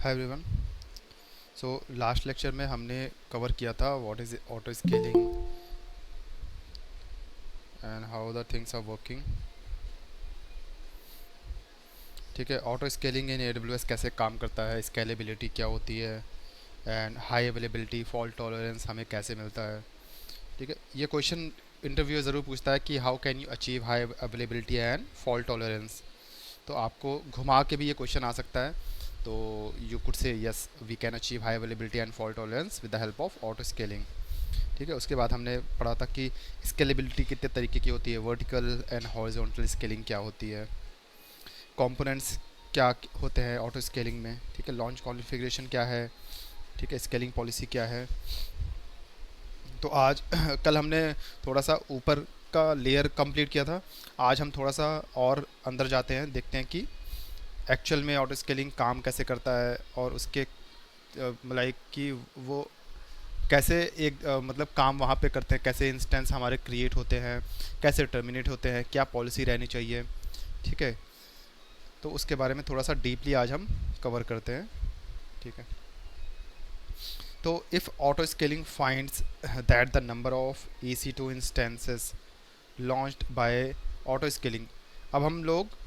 हाय everyone. So last lecture में हमने cover किया था what is auto scaling and how the things are working. ठीक है, ऑटो स्केलिंग इन AWS कैसे काम करता है, स्केलेबिलिटी क्या होती है and high availability, fault tolerance हमें कैसे मिलता है। ठीक है, ये क्वेश्चन इंटरव्यू ज़रूर पूछता है कि how can you achieve high availability and fault tolerance. तो आपको घुमा के भी ये क्वेश्चन आ सकता है। तो you could say yes we can achieve high availability and fault tolerance with the help of auto scaling. ठीक है, उसके बाद हमने पढ़ा था कि स्केलेबिलिटी कितने तरीके की होती है, वर्टिकल एंड हॉरिजॉन्टल स्केलिंग क्या होती है, कंपोनेंट्स क्या होते हैं ऑटो स्केलिंग में। ठीक है, लॉन्च कॉन्फ़िगरेशन क्या है, ठीक है, स्केलिंग पॉलिसी क्या है। तो आज कल हमने थोड़ा सा ऊपर का लेयर कंप्लीट किया था। आज हम थोड़ा सा और अंदर जाते हैं, देखते हैं कि एक्चुअल में ऑटो स्केलिंग काम कैसे करता है और उसके लाइक कि वो कैसे एक मतलब काम वहाँ पे करते हैं, कैसे इंस्टेंस हमारे क्रिएट होते हैं, कैसे टर्मिनेट होते हैं, क्या पॉलिसी रहनी चाहिए। ठीक है, तो उसके बारे में थोड़ा सा डीपली आज हम कवर करते हैं। ठीक है, तो if auto scaling finds that the number of EC2 instances launched by auto scaling. अब हम लोग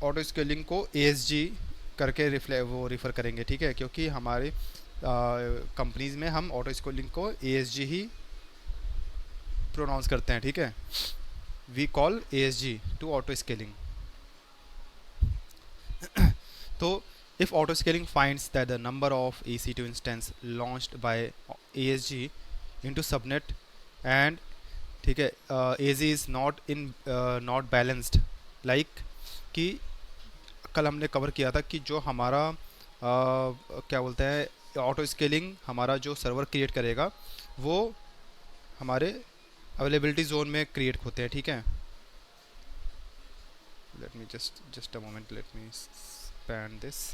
ऑटो स्केलिंग को ASG करके रिफ़र करेंगे। ठीक है, क्योंकि हमारे कंपनीज़ में हम ऑटो स्केलिंग को ASG ही प्रोनाउंस करते हैं। ठीक है, we call ASG to auto scaling. तो if auto scaling finds that the number of EC2 instance launched by ASG into subnet and ठीक है ASG is not balanced, like कि कल हमने कवर किया था कि जो हमारा क्या बोलते हैं ऑटो स्केलिंग हमारा जो सर्वर क्रिएट करेगा वो हमारे अवेलेबिलिटी जोन में क्रिएट होते हैं। ठीक है, let me just a moment, let me expand this।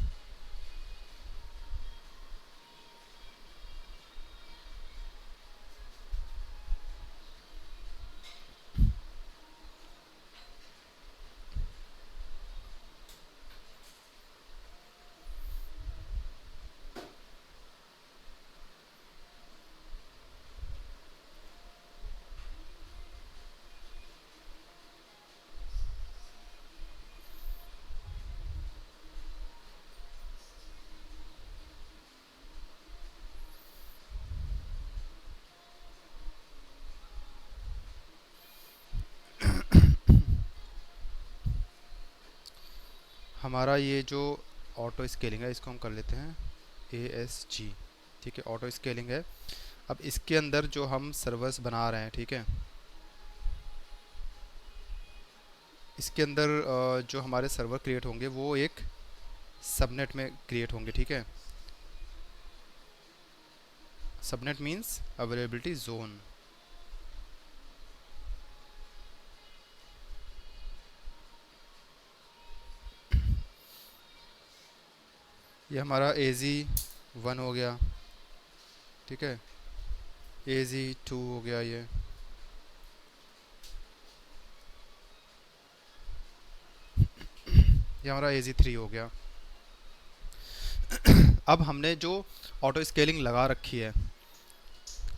हमारा ये जो ऑटो स्केलिंग है इसको हम कर लेते हैं ASG। ठीक है, ऑटो स्केलिंग है। अब इसके अंदर जो हम सर्वर्स बना रहे हैं, ठीक है, इसके अंदर जो हमारे सर्वर क्रिएट होंगे वो एक सबनेट में क्रिएट होंगे। ठीक है, सबनेट मींस अवेलेबिलिटी जोन। ये हमारा AZ1 हो गया। ठीक है, AZ2 हो गया, ये हमारा AZ3 हो गया। अब हमने जो ऑटो स्केलिंग लगा रखी है,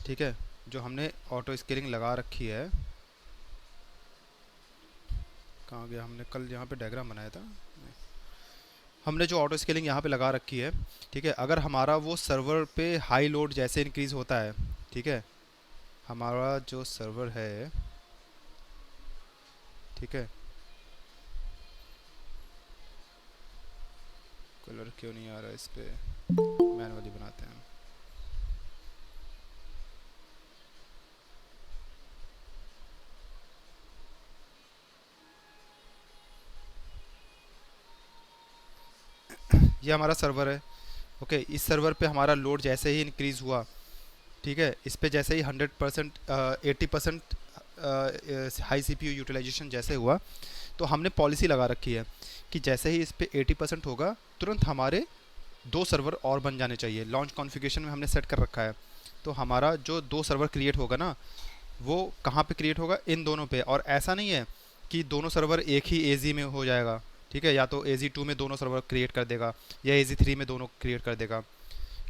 ठीक है, जो हमने ऑटो स्केलिंग लगा रखी है, कहाँ गया, हमने कल यहाँ पे डायग्राम बनाया था। हमने जो ऑटो स्केलिंग यहाँ पे लगा रखी है, ठीक है, अगर हमारा वो सर्वर पे हाई लोड जैसे इंक्रीज़ होता है, ठीक है, हमारा जो सर्वर है, ठीक है, कलर क्यों नहीं आ रहा इस पे, मैनुअली बनाते हैं। ये हमारा सर्वर है। ओके, इस सर्वर पे हमारा लोड जैसे ही इंक्रीज़ हुआ, ठीक है, इस पे जैसे ही 100% 80% हाई CPU यूटिलाइजेशन जैसे हुआ, तो हमने पॉलिसी लगा रखी है कि जैसे ही इस पे 80% होगा तुरंत हमारे 2 सर्वर और बन जाने चाहिए। लॉन्च कॉन्फ़िगरेशन में हमने सेट कर रखा है। तो हमारा जो 2 सर्वर क्रिएट होगा ना, वो कहाँ पे क्रिएट होगा, इन दोनों पे। और ऐसा नहीं है कि दोनों सर्वर एक ही AZ में हो जाएगा। ठीक है, या तो AZ2 में दोनों सर्वर क्रिएट कर देगा या AZ3 में दोनों क्रिएट कर देगा।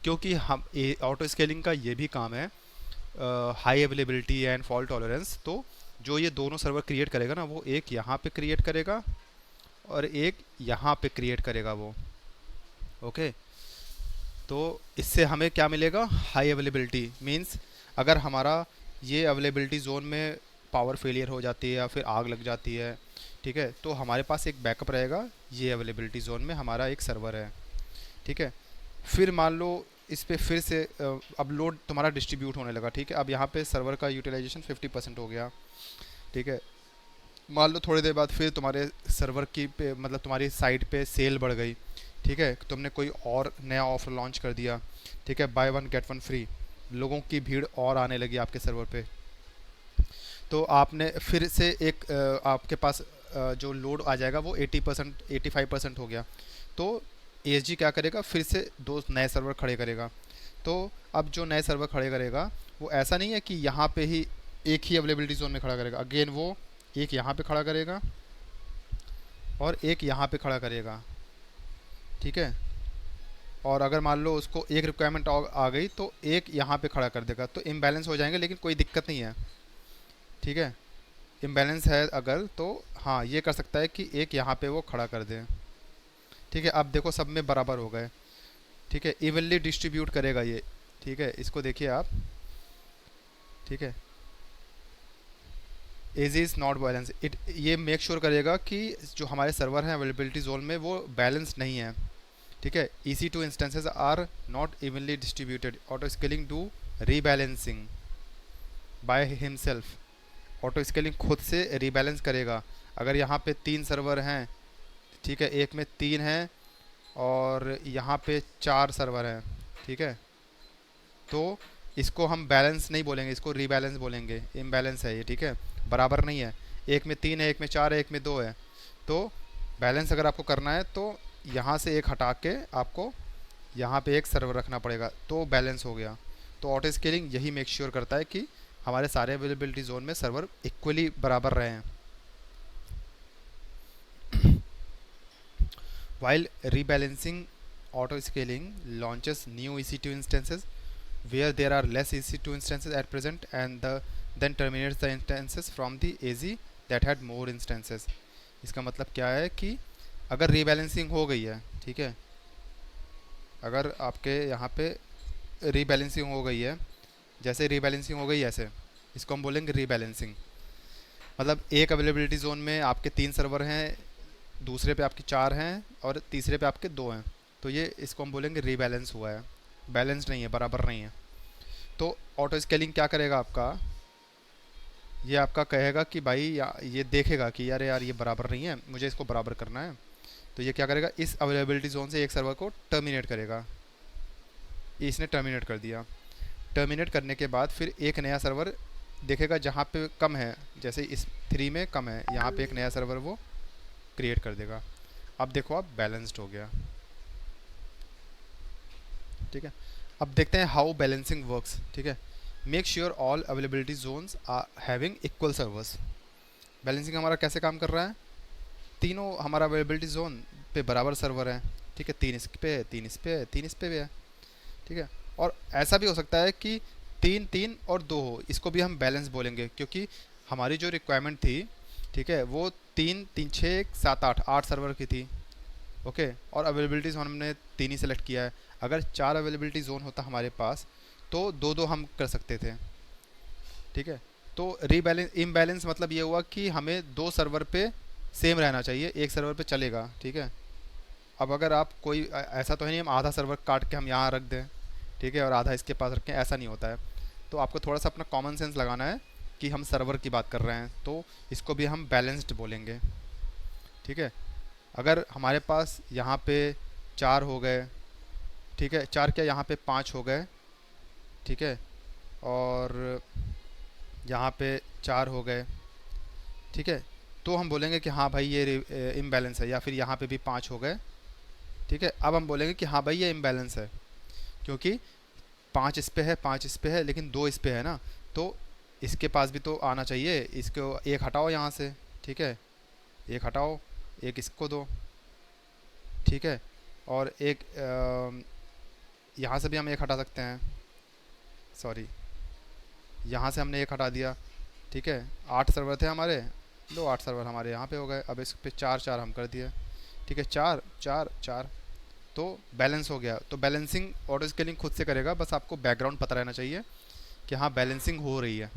क्योंकि हम ऑटो स्केलिंग का ये भी काम है high availability and fault tolerance. तो जो ये दोनों सर्वर क्रिएट करेगा ना, वो एक यहाँ पे क्रिएट करेगा और एक यहाँ पे क्रिएट करेगा वो। ओके, तो इससे हमें क्या मिलेगा, हाई अवेलेबिलिटी। मींस अगर हमारा ये अवेलेबिलिटी जोन में पावर फेलियर हो जाती है या फिर आग लग जाती है, ठीक है, तो हमारे पास एक बैकअप रहेगा, ये अवेलेबिलिटी जोन में हमारा एक सर्वर है। ठीक है, फिर मान लो इस पे फिर से अब लोड तुम्हारा डिस्ट्रीब्यूट होने लगा। ठीक है, अब यहाँ पे सर्वर का यूटिलाइजेशन 50% हो गया। ठीक है, मान लो थोड़ी देर बाद फिर तुम्हारे सर्वर की पे मतलब तुम्हारी साइट पे सेल बढ़ गई। ठीक है, तुमने कोई और नया ऑफर लॉन्च कर दिया। ठीक है, by one get one free, लोगों की भीड़ और आने लगी आपके सर्वर पे। तो आपने फिर से एक आपके पास जो लोड आ जाएगा वो 80% 85% हो गया। तो ASG क्या करेगा, फिर से दो नए सर्वर खड़े करेगा। तो अब जो नए सर्वर खड़े करेगा वो ऐसा नहीं है कि यहाँ पे ही एक ही अवेलेबिलिटी जोन में खड़ा करेगा, अगेन वो एक यहाँ पे खड़ा करेगा और एक यहाँ पे खड़ा करेगा। ठीक है, और अगर मान लो उसको एक रिक्वायरमेंट आ गई तो एक यहाँ पे खड़ा कर देगा, तो इम्बैलेंस हो जाएंगे, लेकिन कोई दिक्कत नहीं है। ठीक है, इम्बैलेंस है अगर तो हाँ ये कर सकता है कि एक यहाँ पे वो खड़ा कर दे। ठीक है, अब देखो सब में बराबर हो गए। ठीक है, इवनली डिस्ट्रीब्यूट करेगा ये। ठीक है, इसको देखिए आप। ठीक है, as is not balance it, ये मेक श्योर करेगा कि जो हमारे सर्वर हैं अवेलेबिलिटी जोन में वो बैलेंस नहीं है। ठीक है, EC2 instances are not evenly distributed, auto scaling do rebalancing by himself. Auto scaling खुद से रीबैलेंस करेगा। अगर यहाँ पे 3 सर्वर हैं, ठीक है, एक में 3 हैं और यहाँ पे 4 सर्वर हैं। ठीक है, तो इसको हम बैलेंस नहीं बोलेंगे, इसको रीबैलेंस बोलेंगे। इम्बैलेंस है ये। ठीक है, बराबर नहीं है, एक में 3 है, एक में 4 है, एक में 2 है। तो बैलेंस अगर आपको करना है तो यहाँ से एक हटा के आपको यहाँ पे एक सर्वर रखना पड़ेगा, तो बैलेंस हो गया। तो ऑटो स्केलिंग यही मेक श्योर करता है कि हमारे सारे अवेलेबिलिटी जोन में सर्वर इक्वली बराबर रहे हैं। While rebalancing, auto scaling launches new EC2 instances where there are less EC2 instances at present, and then terminates the instances from the AZ that had more instances। इसका मतलब क्या है कि अगर रीबैलेंसिंग हो गई है, ठीक है, अगर आपके यहाँ पे रीबैलेंसिंग हो गई है, जैसे रीबैलेंसिंग हो गई ऐसे, इसको हम बोलेंगे रीबैलेंसिंग। मतलब एक अवेलेबिलिटी जोन में आपके 3 सर्वर हैं, दूसरे पे आपके 4 हैं और तीसरे पे आपके 2 हैं, तो ये इसको हम बोलेंगे रीबैलेंस हुआ है, बैलेंस नहीं है, बराबर नहीं है। तो ऑटो स्केलिंग क्या करेगा आपका, ये आपका कहेगा कि भाई ये देखेगा कि यार यार ये बराबर नहीं है, मुझे इसको बराबर करना है। तो ये क्या करेगा, इस अवेलेबिलिटी जोन से एक सर्वर को टर्मिनेट करेगा। इसने टर्मिनेट कर दिया। टर्मिनेट करने के बाद फिर एक नया सर्वर देखेगा जहाँ पे कम है, जैसे इस 3 में कम है, यहाँ पे एक नया सर्वर वो क्रिएट कर देगा। अब देखो आप बैलेंस्ड हो गया। ठीक है, अब देखते हैं हाउ बैलेंसिंग वर्क्स। ठीक है, make sure all availability zones are having equal servers. Balancing हमारा कैसे काम कर रहा है, तीनों हमारा अवेलेबिलिटी जोन पे बराबर सर्वर है। ठीक है, 3 इस पे है, 3 इस पे है, 3 इस पे भी है। ठीक है, और ऐसा भी हो सकता है कि 3 3 और 2 हो, इसको भी हम बैलेंस बोलेंगे, क्योंकि हमारी जो रिक्वायरमेंट थी, ठीक है, वो 3 3 6 7 8 सर्वर की थी। ओके, और अवेलेबिलिटी जोन हमने 3 ही सेलेक्ट किया है। अगर 4 अवेलेबिलिटी जोन होता हमारे पास तो 2 2 हम कर सकते थे। ठीक है, तो रीबैलेंस इम्बैलेंस मतलब ये हुआ कि हमें 2 सर्वर पे सेम रहना चाहिए, एक सर्वर पे चलेगा। ठीक है, अब अगर आप कोई ऐसा तो है नहीं हम आधा सर्वर काट के हम यहाँ रख दें, ठीक है, और आधा इसके पास रखें, ऐसा नहीं होता है। तो आपको थोड़ा सा अपना कॉमन सेंस लगाना है कि हम सर्वर की बात कर रहे हैं, तो इसको भी हम बैलेंस्ड बोलेंगे। ठीक है, अगर हमारे पास यहाँ पे 4 हो गए, ठीक है, 4 क्या यहाँ पे 5 हो गए, ठीक है, और यहाँ पे 4 हो गए, ठीक है, तो हम बोलेंगे कि हाँ भाई ये इम्बैलेंस है। या फिर यहाँ पे भी 5 हो गए, ठीक है, अब हम बोलेंगे कि हाँ भाई ये इम्बैलेंस है, क्योंकि 5 इस पे है, 5 इस पे है, लेकिन 2 इस पे है ना, तो इसके पास भी तो आना चाहिए। इसको एक हटाओ यहाँ से, ठीक है, एक हटाओ, एक इसको दो, ठीक है। और एक यहाँ से भी हम एक हटा सकते हैं, सॉरी, यहाँ से हमने एक हटा दिया। ठीक है, 8 सर्वर थे हमारे, लो 8 सर्वर हमारे यहाँ पे हो गए। अब इस पे 4 4 हम कर दिए। ठीक है, 4 4 4, तो बैलेंस हो गया। तो बैलेंसिंग ऑटो स्केलिंग खुद से करेगा, बस आपको बैकग्राउंड पता रहना चाहिए कि हाँ बैलेंसिंग हो रही है।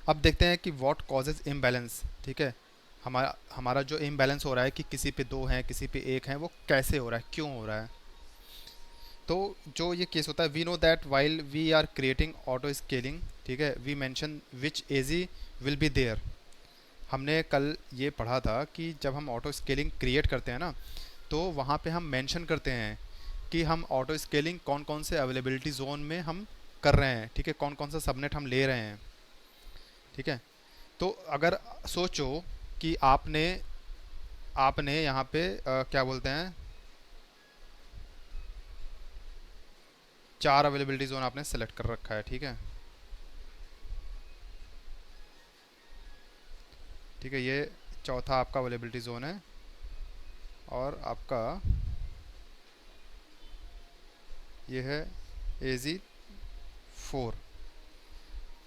अब देखते हैं कि व्हाट कॉजेज इम्बैलेंस। ठीक है, हमारा हमारा जो इम्बैलेंस हो रहा है कि किसी पे 2 हैं किसी पे 1 है, वो कैसे हो रहा है, क्यों हो रहा है। तो जो ये केस होता है, we know that while we are creating auto scaling, ठीक है, we mention which AG will be there. हमने कल ये पढ़ा था कि जब हम ऑटो स्केलिंग क्रिएट करते हैं ना, तो वहाँ पे हम मेंशन करते हैं कि हम ऑटो स्केलिंग कौन कौन से अवेलेबिलिटी जोन में हम कर रहे हैं। ठीक है, कौन कौन सा सबनेट हम ले रहे हैं। ठीक है, तो अगर सोचो कि आपने आपने यहाँ पे क्या बोलते हैं, 4 अवेलेबिलिटी जोन आपने सेलेक्ट कर रखा है। ठीक है, ठीक है, ये चौथा आपका अवेलेबिलिटी जोन है, और आपका ये है एजी 4।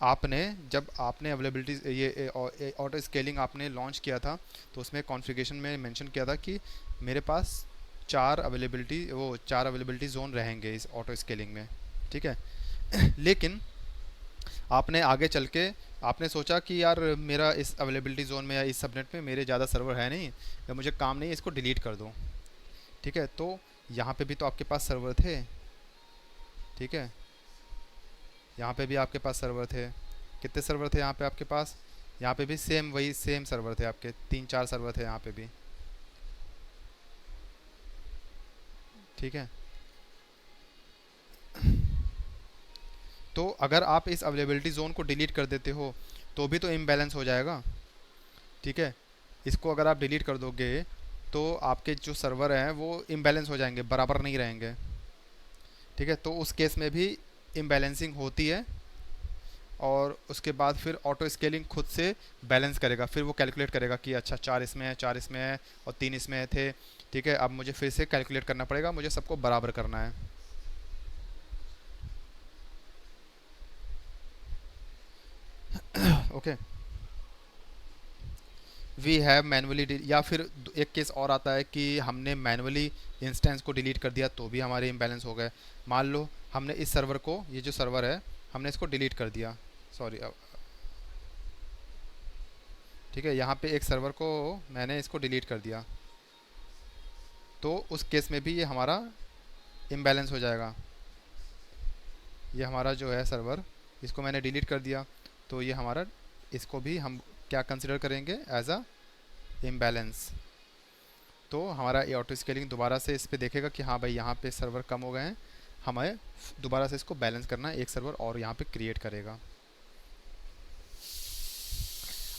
आपने जब आपने अवेलेबिलिटी ये ऑटो स्केलिंग आपने लॉन्च किया था, तो उसमें कॉन्फ़िगरेशन में मेंशन किया था कि मेरे पास 4 अवेलेबिलिटी जोन रहेंगे इस ऑटो स्केलिंग में। ठीक है, लेकिन आपने आगे चल के आपने सोचा कि यार मेरा इस अवेलेबिलिटी जोन में या इस सबनेट में मेरे ज़्यादा सर्वर है नहीं, या मुझे काम नहीं है, इसको डिलीट कर दूँ। ठीक है, तो यहाँ पे भी तो आपके पास सर्वर थे। ठीक है, यहाँ पे भी आपके पास सर्वर थे। कितने सर्वर थे यहाँ पे आपके पास, यहाँ पे भी सेम वही सेम सर्वर थे आपके, 3 4 सर्वर थे यहाँ पे भी। ठीक है, तो अगर आप इस अवेलेबिलिटी जोन को डिलीट कर देते हो तो भी तो इम्बैलेंस हो जाएगा। ठीक है, इसको अगर आप डिलीट कर दोगे तो आपके जो सर्वर हैं वो इम्बैलेंस हो जाएंगे, बराबर नहीं रहेंगे। ठीक है, तो उस केस में भी इम्बैलेंसिंग होती है, और उसके बाद फिर ऑटो स्केलिंग खुद से बैलेंस करेगा। फिर वो कैलकुलेट करेगा कि अच्छा 4 इसमें है, 4 इसमें है, और 3 इसमें थे। ठीक है, अब मुझे फिर से कैलकुलेट करना पड़ेगा, मुझे सबको बराबर करना है। ओके, वी हैव मैनुअली, या फिर एक केस और आता है कि हमने मैनुअली इंस्टेंस को डिलीट कर दिया तो भी हमारे इम्बैलेंस हो गए। मान लो हमने इस सर्वर को, ये जो सर्वर है, हमने इसको डिलीट कर दिया, सॉरी। ठीक है, यहाँ पे एक सर्वर को मैंने इसको डिलीट कर दिया, तो उस केस में भी ये हमारा इम्बैलेंस हो जाएगा। ये हमारा जो है सर्वर, इसको मैंने डिलीट कर दिया, तो ये हमारा, इसको भी हम क्या कंसिडर करेंगे, एज अ इम्बैलेंस। तो हमारा ये ऑटो स्केलिंग दोबारा से इस पे देखेगा कि हाँ भाई यहाँ पे सर्वर कम हो गए हैं, हमें दोबारा से इसको बैलेंस करना है, एक सर्वर और यहाँ पे क्रिएट करेगा।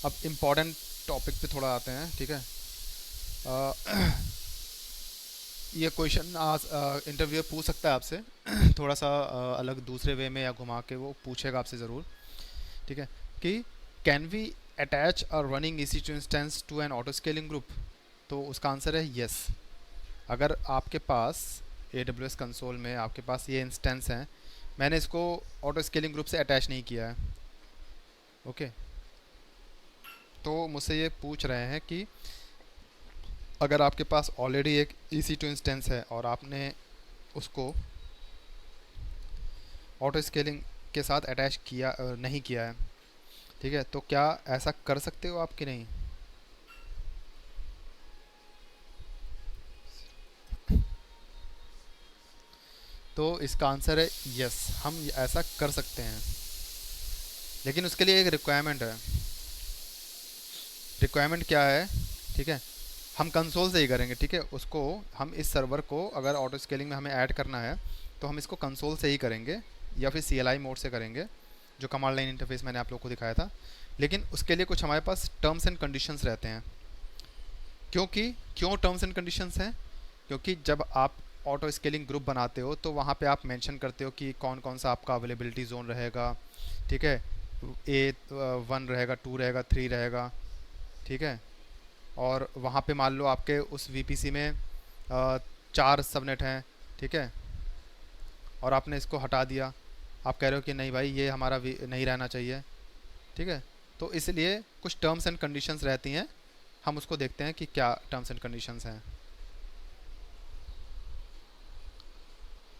अब इम्पॉर्टेंट टॉपिक पे थोड़ा आते हैं। ठीक है, अ, ये क्वेश्चन आज इंटरव्यूअर पूछ सकता है आपसे थोड़ा सा अलग दूसरे वे में या घुमा के वो पूछेगा आपसे ज़रूर। ठीक है, कि can we attach a running EC2 instance to an auto scaling group. तो उसका आंसर है यस। अगर आपके पास AWS कंसोल में आपके पास ये इंस्टेंस हैं, मैंने इसको ऑटो स्केलिंग ग्रुप से अटैच नहीं किया है। ओके, तो मुझसे ये पूछ रहे हैं कि अगर आपके पास ऑलरेडी एक EC2 इंस्टेंस है और आपने उसको ऑटो स्केलिंग के साथ अटैच किया नहीं किया है, ठीक है, तो क्या ऐसा कर सकते हो आप कि नहीं। तो इसका आंसर है यस, हम ऐसा कर सकते हैं, लेकिन उसके लिए एक रिक्वायरमेंट है। रिक्वायरमेंट क्या है, ठीक है, हम कंसोल से ही करेंगे। ठीक है, उसको हम इस सर्वर को अगर ऑटो स्केलिंग में हमें ऐड करना है तो हम इसको कंसोल से ही करेंगे, या फिर CLI मोड से करेंगे, जो कमांड लाइन इंटरफेस मैंने आप लोग को दिखाया था। लेकिन उसके लिए कुछ हमारे पास टर्म्स एंड कंडीशंस रहते हैं। क्योंकि क्यों टर्म्स एंड कंडीशंस हैं, क्योंकि जब आप ऑटो स्केलिंग ग्रुप बनाते हो तो वहाँ पे आप मेंशन करते हो कि कौन कौन सा आपका अवेलेबिलिटी जोन रहेगा। ठीक है, A 1 रहेगा, 2 रहेगा, 3 रहेगा। ठीक है, और वहाँ पे मान लो आपके उस वीपीसी में 4 सबनेट हैं, ठीक है, और आपने इसको हटा दिया, आप कह रहे हो कि नहीं भाई ये हमारा नहीं रहना चाहिए, ठीक है। तो इसलिए कुछ टर्म्स एंड कंडीशंस रहती हैं, हम उसको देखते हैं कि क्या टर्म्स एंड कंडीशंस हैं।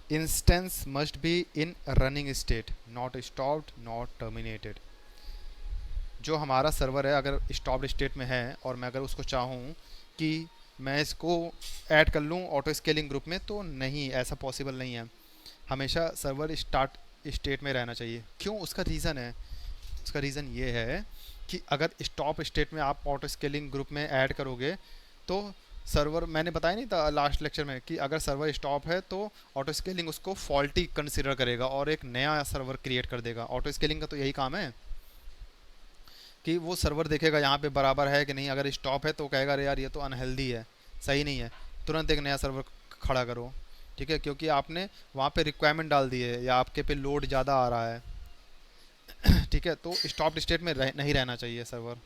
Instance must be in running state, not stopped not terminated. जो हमारा सर्वर है अगर स्टॉप्ड स्टेट में है और मैं अगर उसको चाहूँ कि मैं इसको ऐड कर लूँ ऑटो स्केलिंग ग्रुप में, तो नहीं, ऐसा पॉसिबल नहीं है। हमेशा सर्वर स्टार्ट स्टेट में रहना चाहिए। क्यों? उसका रीज़न है, उसका रीज़न ये है कि अगर स्टॉप स्टेट में आप ऑटो स्केलिंग ग्रुप में ऐड करोगे तो सर्वर, मैंने बताया नहीं था लास्ट लेक्चर में कि अगर सर्वर स्टॉप है तो ऑटो स्केलिंग उसको फॉल्टी कंसिडर करेगा और एक नया सर्वर क्रिएट कर देगा। ऑटो स्केलिंग का तो यही काम है कि वो सर्वर देखेगा यहाँ पे बराबर है कि नहीं, अगर स्टॉप है तो कहेगा अरे यार ये तो अनहेल्दी है, सही नहीं है, तुरंत एक नया सर्वर खड़ा करो, ठीक है, क्योंकि आपने वहाँ पे रिक्वायरमेंट डाल दी है या आपके पे लोड ज़्यादा आ रहा है, ठीक है। तो स्टॉप स्टेट में नहीं रहना चाहिए सर्वर।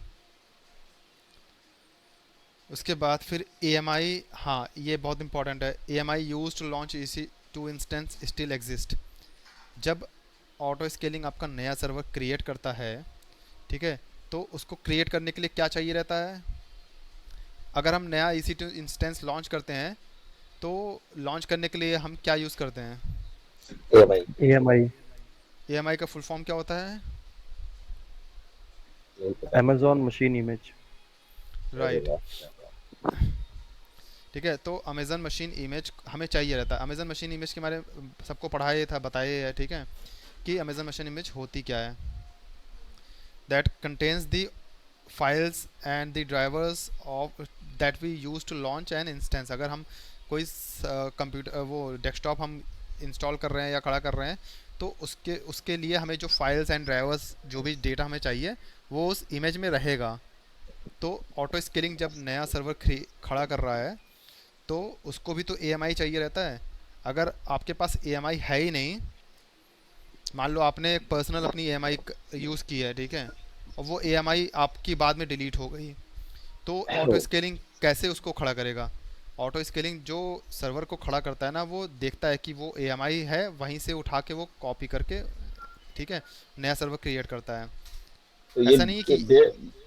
उसके बाद फिर ए एम आई, हाँ ये बहुत इंपॉर्टेंट है, A M I use to launch E C two instance still exist. जब ऑटो स्केलिंग आपका नया सर्वर क्रिएट करता है, ठीक है, तो उसको क्रिएट करने के लिए क्या चाहिए रहता है? अगर हम नया ई सी टू इंस्टेंस लॉन्च करते हैं तो लॉन्च करने के लिए हम क्या यूज़ करते हैं? EMI। EMI, ए एम आई का फुल फॉर्म क्या होता है? Amazon Machine Image। अरे राइट, वाह। ठीक है। तो अमेजन मशीन इमेज हमें चाहिए रहता है। अमेजन मशीन इमेज के बारे में सबको पढ़ाया था, बताया है, ठीक है, कि अमेजन मशीन इमेज होती क्या है। That contains the files and the drivers of that we use to launch an instance. अगर हम कोई कंप्यूटर वो डेस्कटॉप हम इंस्टॉल कर रहे हैं या खड़ा कर रहे हैं, तो उसके उसके लिए हमें जो फाइल्स एंड ड्राइवर्स, जो भी डेटा हमें चाहिए, वो उस इमेज में रहेगा। तो ऑटो स्केलिंग जब नया सर्वर खड़ा कर रहा है तो उसको भी तो ए एम आई चाहिए रहता है। अगर आपके पास ए एम आई है ही नहीं, मान लो आपने एक पर्सनल अपनी ए एम आई यूज़ की है, ठीक है, और वो ए एम आई आपकी बाद में डिलीट हो गई, तो ऑटो स्केलिंग कैसे उसको खड़ा करेगा? ऑटो स्केलिंग जो सर्वर को खड़ा करता है ना, वो देखता है कि वो ए एम आई है, वहीं से उठा के वो कॉपी करके, ठीक है, नया सर्वर क्रिएट करता है। तो ये ऐसा नहीं कि,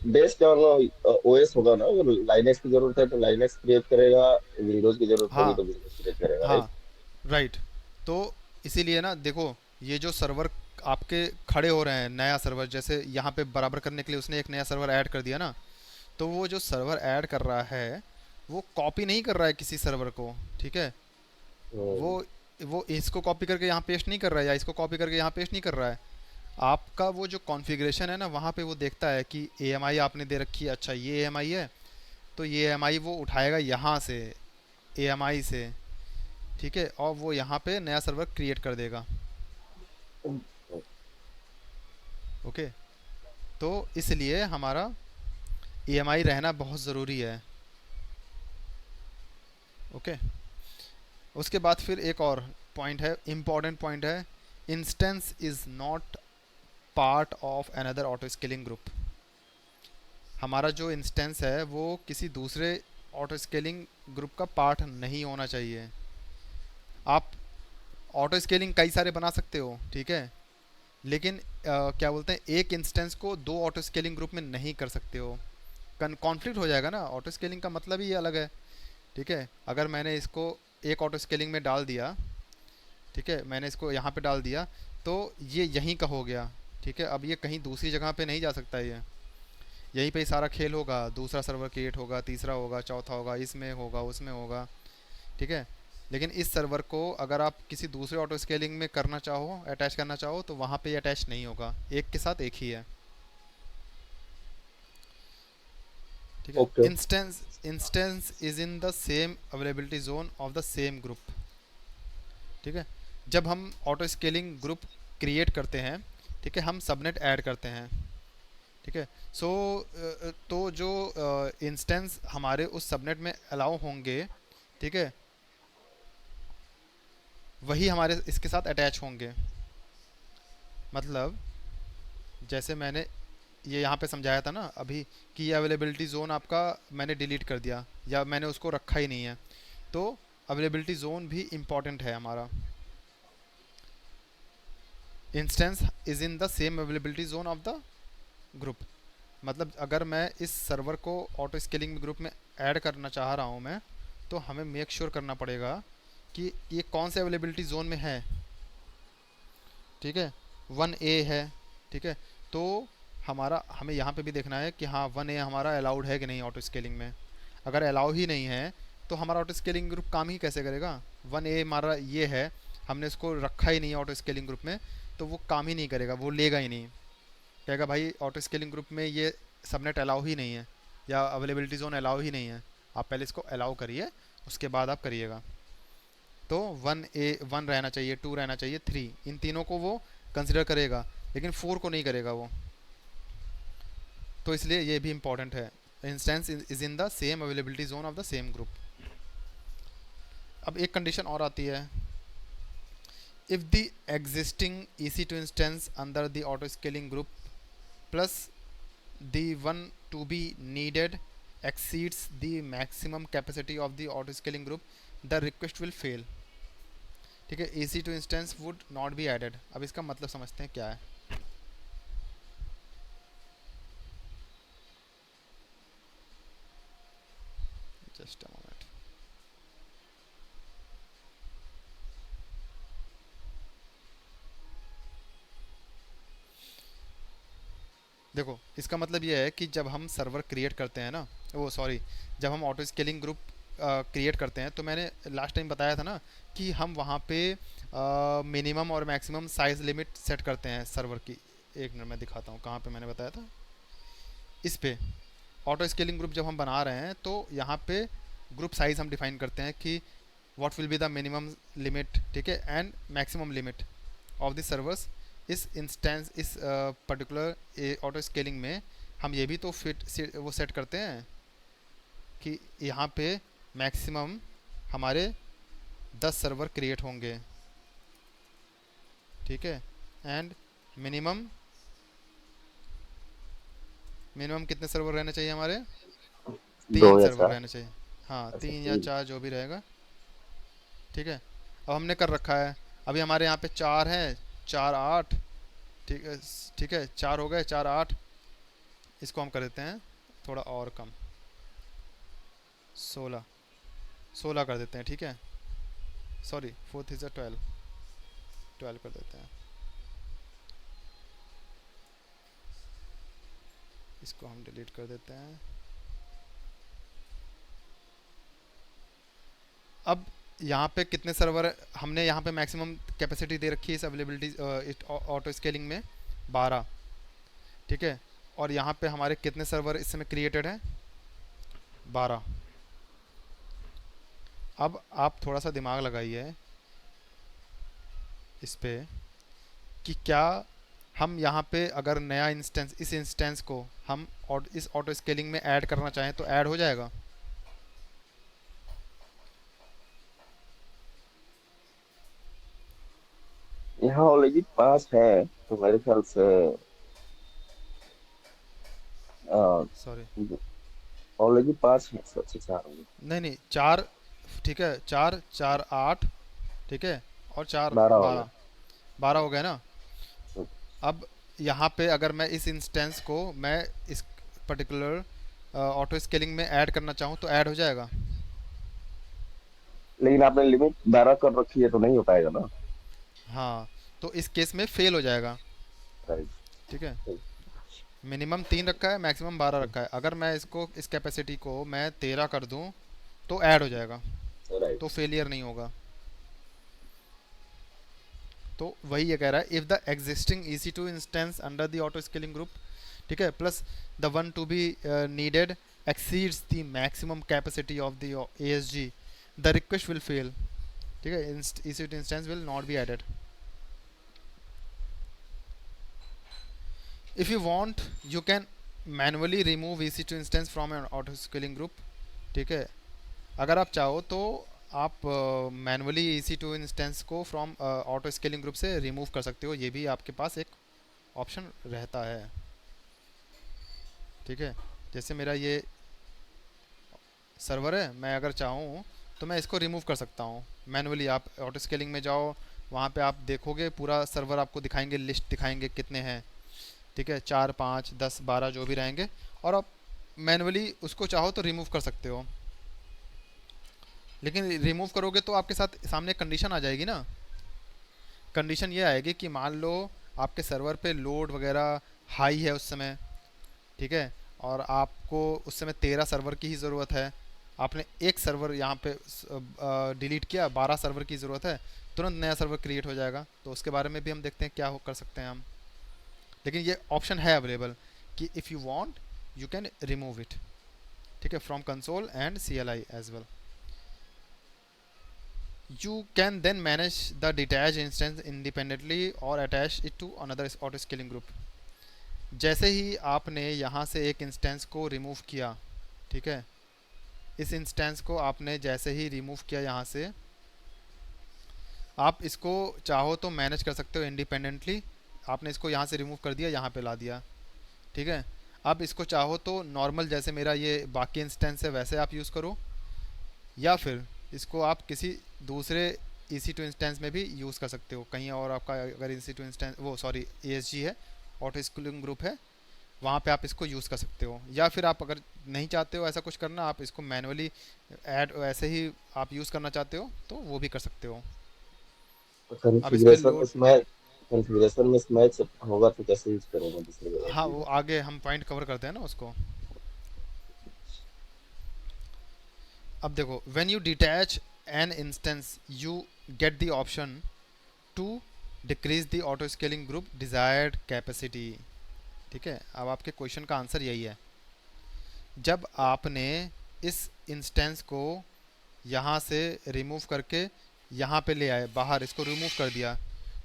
बेस्ड ऑन ओएस होगा ना, अगर लाइनेक्स की जरूरत है तो लाइनेक्स क्रिएट करेगा, विंडोज की जरूरत होगी हाँ तो विंडोज क्रिएट करेगा, राइट। हाँ राइट। तो इसीलिए ना देखो, ये जो सर्वर आपके खड़े हो रहे हैं, नया सर्वर जैसे यहाँ पे बराबर करने के लिए उसने एक नया सर्वर ऐड कर दिया ना, तो वो जो सर्वर ऐड कर रहा है वो कॉपी नहीं कर रहा है किसी सर्वर को, ठीक है, हम्म। वो वो इसको कॉपी करके यहाँ पेस्ट नहीं कर रहा है या इसको कॉपी करके यहाँ पेस्ट नहीं कर रहा है। आपका वो जो कॉन्फ़िगरेशन है ना, वहाँ पे वो देखता है कि ए एम आई आपने दे रखी है, अच्छा ये ए एम आई है, तो ये ए एम आई वो उठाएगा यहाँ से, ए एम आई से, ठीक है, और वो यहाँ पे नया सर्वर क्रिएट कर देगा। ओके, तो इसलिए हमारा ई एम आई रहना बहुत ज़रूरी है। ओके, उसके बाद फिर एक और पॉइंट है, इम्पॉर्टेंट पॉइंट है, instance is not part of another auto scaling group. हमारा जो इंस्टेंस है वो किसी दूसरे ऑटो स्केलिंग ग्रुप का पार्ट नहीं होना चाहिए। आप ऑटो स्केलिंग कई सारे बना सकते हो, ठीक है, लेकिन क्या बोलते हैं, एक इंस्टेंस को दो ऑटो स्केलिंग ग्रुप में नहीं कर सकते हो, कॉन्फ्लिक्ट हो जाएगा ना। ऑटो स्केलिंग का मतलब ही अलग है, ठीक है। अगर मैंने इसको एक ऑटो स्केलिंग में डाल दिया, ठीक है, मैंने इसको यहाँ पे डाल दिया, तो ये यहीं का हो गया, ठीक है, अब ये कहीं दूसरी जगह पे नहीं जा सकता, ये यहीं पे ही सारा खेल होगा, दूसरा सर्वर क्रिएट होगा, तीसरा होगा, चौथा होगा, इसमें होगा, उसमें होगा, ठीक है। लेकिन इस सर्वर को अगर आप किसी दूसरे ऑटो स्केलिंग में करना चाहो, अटैच करना चाहो, तो वहाँ पे अटैच नहीं होगा, एक के साथ एक ही है, ठीक है। Okay. Instance is in the same availability zone of the same group, ठीक है। जब हम ऑटो स्केलिंग ग्रुप क्रिएट करते हैं, ठीक है, हम सबनेट ऐड करते हैं, ठीक है। सो तो जो इंस्टेंस हमारे उस सबनेट में अलाउ होंगे, ठीक है, वही हमारे इसके साथ अटैच होंगे। मतलब जैसे मैंने ये यहाँ पे समझाया था ना अभी कि ये अवेलेबिलिटी जोन आपका मैंने डिलीट कर दिया या मैंने उसको रखा ही नहीं है, तो अवेलेबिलिटी जोन भी इम्पॉर्टेंट है हमारा। Instance is in the same availability zone of the group, मतलब अगर मैं इस सर्वर को ऑटो स्केलिंग ग्रुप में ऐड करना चाह रहा हूँ मैं, तो हमें मेक श्योर करना पड़ेगा कि ये कौन से अवेलेबिलिटी जोन में है। ठीक है, 1A है। ठीक है, तो हमें यहाँ पे भी देखना है कि हाँ 1A हमारा अलाउड है कि नहीं ऑटो स्केलिंग में। अगर अलाउ ही नहीं है तो हमारा ऑटो स्केलिंग ग्रुप काम ही कैसे करेगा। 1A हमारा ये है, हमने इसको रखा ही नहीं ऑटो स्केलिंग ग्रुप में, तो वो काम ही नहीं करेगा, वो लेगा ही नहीं। कहेगा भाई ऑटो स्केलिंग ग्रुप में ये सबनेट अलाउ ही नहीं है या अवेलेबिलिटी जोन अलाउ ही नहीं है, आप पहले इसको अलाउ करिए, उसके बाद आप करिएगा। तो 1 रहना चाहिए, 2 रहना चाहिए, 3, इन तीनों को वो कंसिडर करेगा, लेकिन 4 को नहीं करेगा वो। तो इसलिए ये भी इंपॉर्टेंट है, instance is in the same availability zone of the same group. अब एक कंडीशन और आती है, if the existing EC2 instance under the auto scaling group plus the one to be needed exceeds the maximum capacity of the auto scaling group, the request will fail। ठीक है, EC2 instance would not be added। अब इसका मतलब समझते हैं क्या है। Just a moment. देखो इसका मतलब ये है कि जब हम सर्वर क्रिएट करते हैं ना, वो सॉरी, जब हम ऑटो स्केलिंग ग्रुप क्रिएट करते हैं, तो मैंने लास्ट टाइम बताया था ना कि हम वहाँ पे मिनिमम और मैक्सिमम साइज़ लिमिट सेट करते हैं सर्वर की। एक मिनट मैं दिखाता हूँ कहाँ पे मैंने बताया था। इस पे ऑटो स्केलिंग ग्रुप जब हम बना रहे हैं तो यहाँ पे ग्रुप साइज़ हम डिफाइन करते हैं कि what will be the minimum limit, ठीक है, and maximum limit of the servers. इस इंस्टेंस इस पर्टिकुलर ऑटो स्केलिंग में हम ये भी तो वो सेट करते हैं कि यहाँ पे मैक्सिमम हमारे 10 सर्वर क्रिएट होंगे। ठीक है, एंड मिनिमम मिनिमम कितने सर्वर रहने चाहिए हमारे, 3 दो या सर्वर चार। रहने चाहिए। हाँ, अच्छा 3 या तीन। 4 जो भी रहेगा। ठीक है, अब हमने कर रखा है, अभी हमारे यहाँ पे 4 हैं, 4 8। ठीक है, ठीक है, 4 हो गए, 4 8। इसको हम कर देते हैं थोड़ा और कम, 16 16 कर देते हैं। ठीक है, सॉरी, 4 इज़ 12, 12 कर देते हैं। इसको हम डिलीट कर देते हैं। अब यहाँ पे कितने सर्वर हमने यहाँ पे मैक्सिमम कैपेसिटी दे रखी है इस अवेलेबिलिटी ऑटो स्केलिंग में, 12। ठीक है, और यहाँ पे हमारे कितने सर्वर इस समय क्रिएटेड हैं, 12। अब आप थोड़ा सा दिमाग लगाइए इस पे कि क्या हम यहाँ पे अगर नया इंस्टेंस, इस इंस्टेंस को हम इस ऑटो स्केलिंग में ऐड करना चाहें तो ऐड हो जाएगा। यहाँ ऑलरेडी 5 है तो मेरे ख्याल से सॉरी, ऑलरेडी 5 है, सबसे 4 होंगे। नहीं नहीं, 4। ठीक है, 4 4 8। ठीक है, और 4 12 हो गया। 12, 12 हो गए ना। अब यहाँ पे अगर मैं इस इंस्टेंस को मैं इस पर्टिकुलर ऑटो स्केलिंग में ऐड करना चाहूँ तो ऐड हो जाएगा। लेकिन आपने लिमिट 12 कर रखी है तो नहीं हो पाएगा ना। हाँ, तो इस केस में फेल हो जाएगा। राइट। ठीक है, मिनिमम 3 रखा है, मैक्सिमम 12 रखा है। अगर मैं इसको इस कैपेसिटी को मैं 13 कर दूं तो ऐड हो जाएगा, तो राइट। फेलियर नहीं होगा। तो वही ये कह रहा है, if the existing EC2 instance under the auto scaling group, ठीक है, plus the one to be needed exceeds the maximum capacity of the ASG, the request will fail. ठीक है, EC2 instance will not be added. If you want, you can manually remove EC2 instance from an auto scaling group। ठीक है, अगर आप चाहो तो आप manually EC2 instance को फ्रॉम ऑटो स्केलिंग ग्रुप से रिमूव कर सकते हो, ये भी आपके पास एक ऑप्शन रहता है। ठीक है। जैसे मेरा ये सर्वर है, मैं अगर चाहूँ तो मैं इसको रिमूव कर सकता हूँ मैनुअली। आप ऑटो स्केलिंग में जाओ, वहाँ पे आप देखोगे पूरा सर्वर आपको दिखाएंगे, लिस्ट दिखाएंगे कितने हैं, ठीक है, 4 5 10 12 जो भी रहेंगे, और आप मैनुअली उसको चाहो तो रिमूव कर सकते हो। लेकिन रिमूव करोगे तो आपके साथ सामने कंडीशन आ जाएगी ना। कंडीशन ये आएगी कि मान लो आपके सर्वर पे लोड वगैरह हाई है उस समय, ठीक है, और आपको उस समय 13 सर्वर की ही ज़रूरत है। आपने एक सर्वर यहाँ पे डिलीट किया, 12 सर्वर की ज़रूरत है, तुरंत नया सर्वर क्रिएट हो जाएगा। तो उसके बारे में भी हम देखते हैं क्या कर सकते हैं हम। लेकिन ये ऑप्शन है अवेलेबल कि if you want you can remove it, ठीक है, from console and CLI as well. You can then manage the detached instance independently or attach it to another auto scaling group। जैसे ही आपने यहाँ से एक इंस्टेंस को रिमूव किया, ठीक है, इस इंस्टेंस को आपने जैसे ही रिमूव किया यहाँ से, आप इसको चाहो तो मैनेज कर सकते हो इंडिपेंडेंटली। आपने इसको यहाँ से रिमूव कर दिया, यहाँ पे ला दिया, ठीक है। अब इसको चाहो तो नॉर्मल जैसे मेरा ये बाकी इंस्टेंस है वैसे आप यूज़ करो, या फिर इसको आप किसी दूसरे EC2 इंस्टेंस में भी यूज़ कर सकते हो। कहीं और आपका अगर EC2 इंस्टेंस वो सॉरी ASG है, ऑटो स्केलिंग ग्रुप है, वहाँ पे आप इसको यूज़ कर सकते हो। या फिर आप अगर नहीं चाहते हो ऐसा कुछ करना, आप इसको मैनुअली ऐड ऐसे ही आप यूज़ करना चाहते हो तो वो भी कर सकते हो। अब इस पर कॉन्फ़िगरेशन लोड, इसमें कॉन्फ़िगरेशन में मैच होगा तो कैसे यूज करेंगे दूसरे जगह हाँ पे? वो आगे हम पॉइंट कवर करते हैं ना उसको। अब देखो, when you detach an instance you get the option to decrease the auto scaling group desired capacity, ठीक है। अब आपके क्वेश्चन का आंसर यही है, जब आपने इस इंस्टेंस को यहाँ से रिमूव करके यहाँ पे ले आए, बाहर इसको रिमूव कर दिया,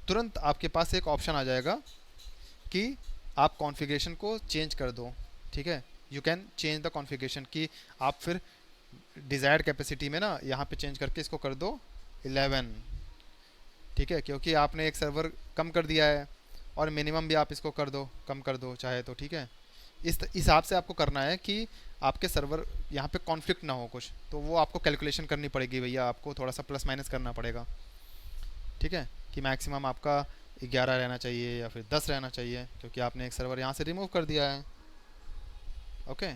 तुरंत आपके पास एक ऑप्शन आ जाएगा कि आप कॉन्फ़िगरेशन को चेंज कर दो, ठीक है। You can change the configuration कि आप फिर डिज़ायर्ड कैपेसिटी में ना यहाँ पे चेंज करके इसको कर दो 11, ठीक है, क्योंकि आपने एक सर्वर कम कर दिया है, और मिनिमम भी आप इसको कर दो, कम कर दो चाहे तो, ठीक है। इस हिसाब से आपको करना है कि आपके सर्वर यहाँ पे कॉन्फ्लिक्ट ना हो कुछ, तो वो आपको कैलकुलेशन करनी पड़ेगी भैया, आपको थोड़ा सा प्लस माइनस करना पड़ेगा, ठीक है, कि मैक्सिमम आपका 11 रहना चाहिए या फिर 10 रहना चाहिए, क्योंकि आपने एक सर्वर यहाँ से रिमूव कर दिया है। ओके।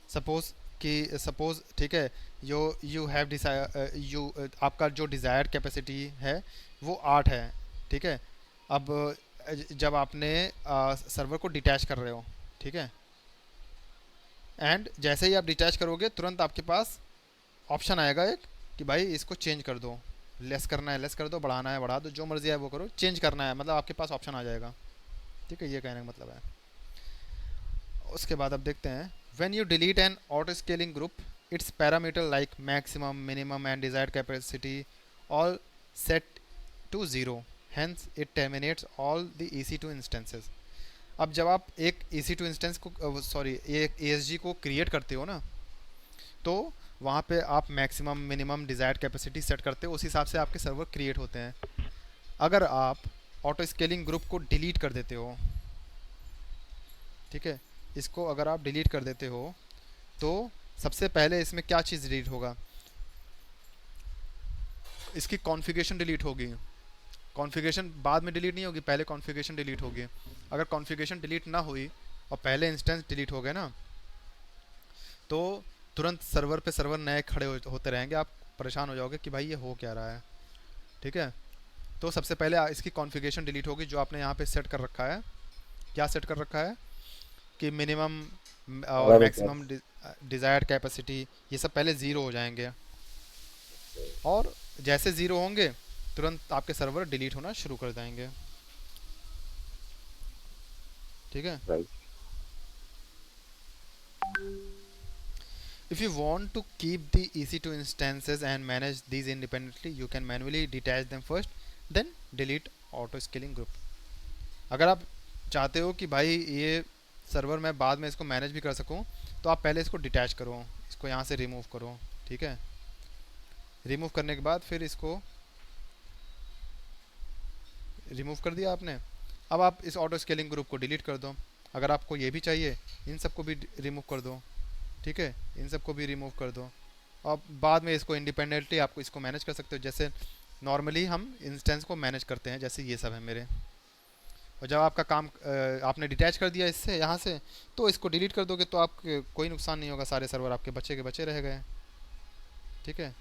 सपोज ठीक है, यो यू हैव डिसाइड यू आपका जो डिज़ायर्ड कैपेसिटी है वो 8 है, ठीक है। अब जब आपने सर्वर को डिटैच कर रहे हो, ठीक है, एंड जैसे ही आप डिटैच करोगे तुरंत आपके पास ऑप्शन आएगा एक कि भाई इसको चेंज कर दो, लेस करना है लेस कर दो, बढ़ाना है बढ़ा दो, जो मर्जी है वो करो, चेंज करना है मतलब आपके पास ऑप्शन आ जाएगा, ठीक है, ये कहने का मतलब है। उसके बाद अब देखते हैं, when you delete an auto scaling group it's parameter like maximum minimum and desired capacity all set to zero, hence it terminates all the EC2 instances. अब जब आप एक EC2 इंस्टेंस को सॉरी एक ASG को क्रिएट करते हो ना, तो वहाँ पे आप maximum minimum desired capacity set करते हो, उस हिसाब से आपके सर्वर क्रिएट होते हैं। अगर आप ऑटो स्केलिंग ग्रुप को डिलीट कर देते हो, ठीक है, इसको अगर आप डिलीट कर देते हो तो सबसे पहले इसमें क्या चीज़ डिलीट होगा, इसकी कॉन्फ़िगरेशन डिलीट होगी। कॉन्फ़िगरेशन बाद में डिलीट नहीं होगी, पहले कॉन्फ़िगरेशन डिलीट होगी। अगर कॉन्फ़िगरेशन डिलीट ना हुई और पहले इंस्टेंस डिलीट हो गए ना, तो तुरंत सर्वर पे सर्वर नए खड़े होते रहेंगे, आप परेशान हो जाओगे कि भाई ये हो क्या रहा है, ठीक है। तो सबसे पहले इसकी कॉन्फ़िगरेशन डिलीट होगी जो आपने यहाँ पे सेट कर रखा है। क्या सेट कर रखा है कि मिनिमम और पैरामीटर्स। मैक्सिमम डिज़ायर्ड कैपेसिटी, ये सब पहले ज़ीरो हो जाएंगे, और जैसे ज़ीरो होंगे तुरंत आपके सर्वर डिलीट होना शुरू कर जाएंगे, ठीक है। Right. If you want to keep the EC2 instances and manage these independently, you can manually detach them first, then delete auto scaling group। अगर आप चाहते हो कि भाई ये सर्वर मैं बाद में इसको मैनेज भी कर सकूं, तो आप पहले इसको डिटैच करो, इसको यहाँ से रिमूव करो, ठीक है। रिमूव करने के बाद फिर इसको रिमूव कर दिया आपने। अब आप इस ऑटो स्केलिंग ग्रुप को डिलीट कर दो। अगर आपको ये भी चाहिए, इन सबको भी रिमूव कर दो, ठीक है, इन सबको भी रिमूव कर दो। अब बाद में इसको इंडिपेंडेंटली आपको इसको मैनेज कर सकते हो, जैसे नॉर्मली हम इंस्टेंस को मैनेज करते हैं, जैसे ये सब है मेरे। और जब आपका काम आपने डिटैच कर दिया इससे यहाँ से, तो इसको डिलीट कर दोगे तो आप कोई नुकसान नहीं होगा, सारे सर्वर आपके बचे के बचे रह गए, ठीक है।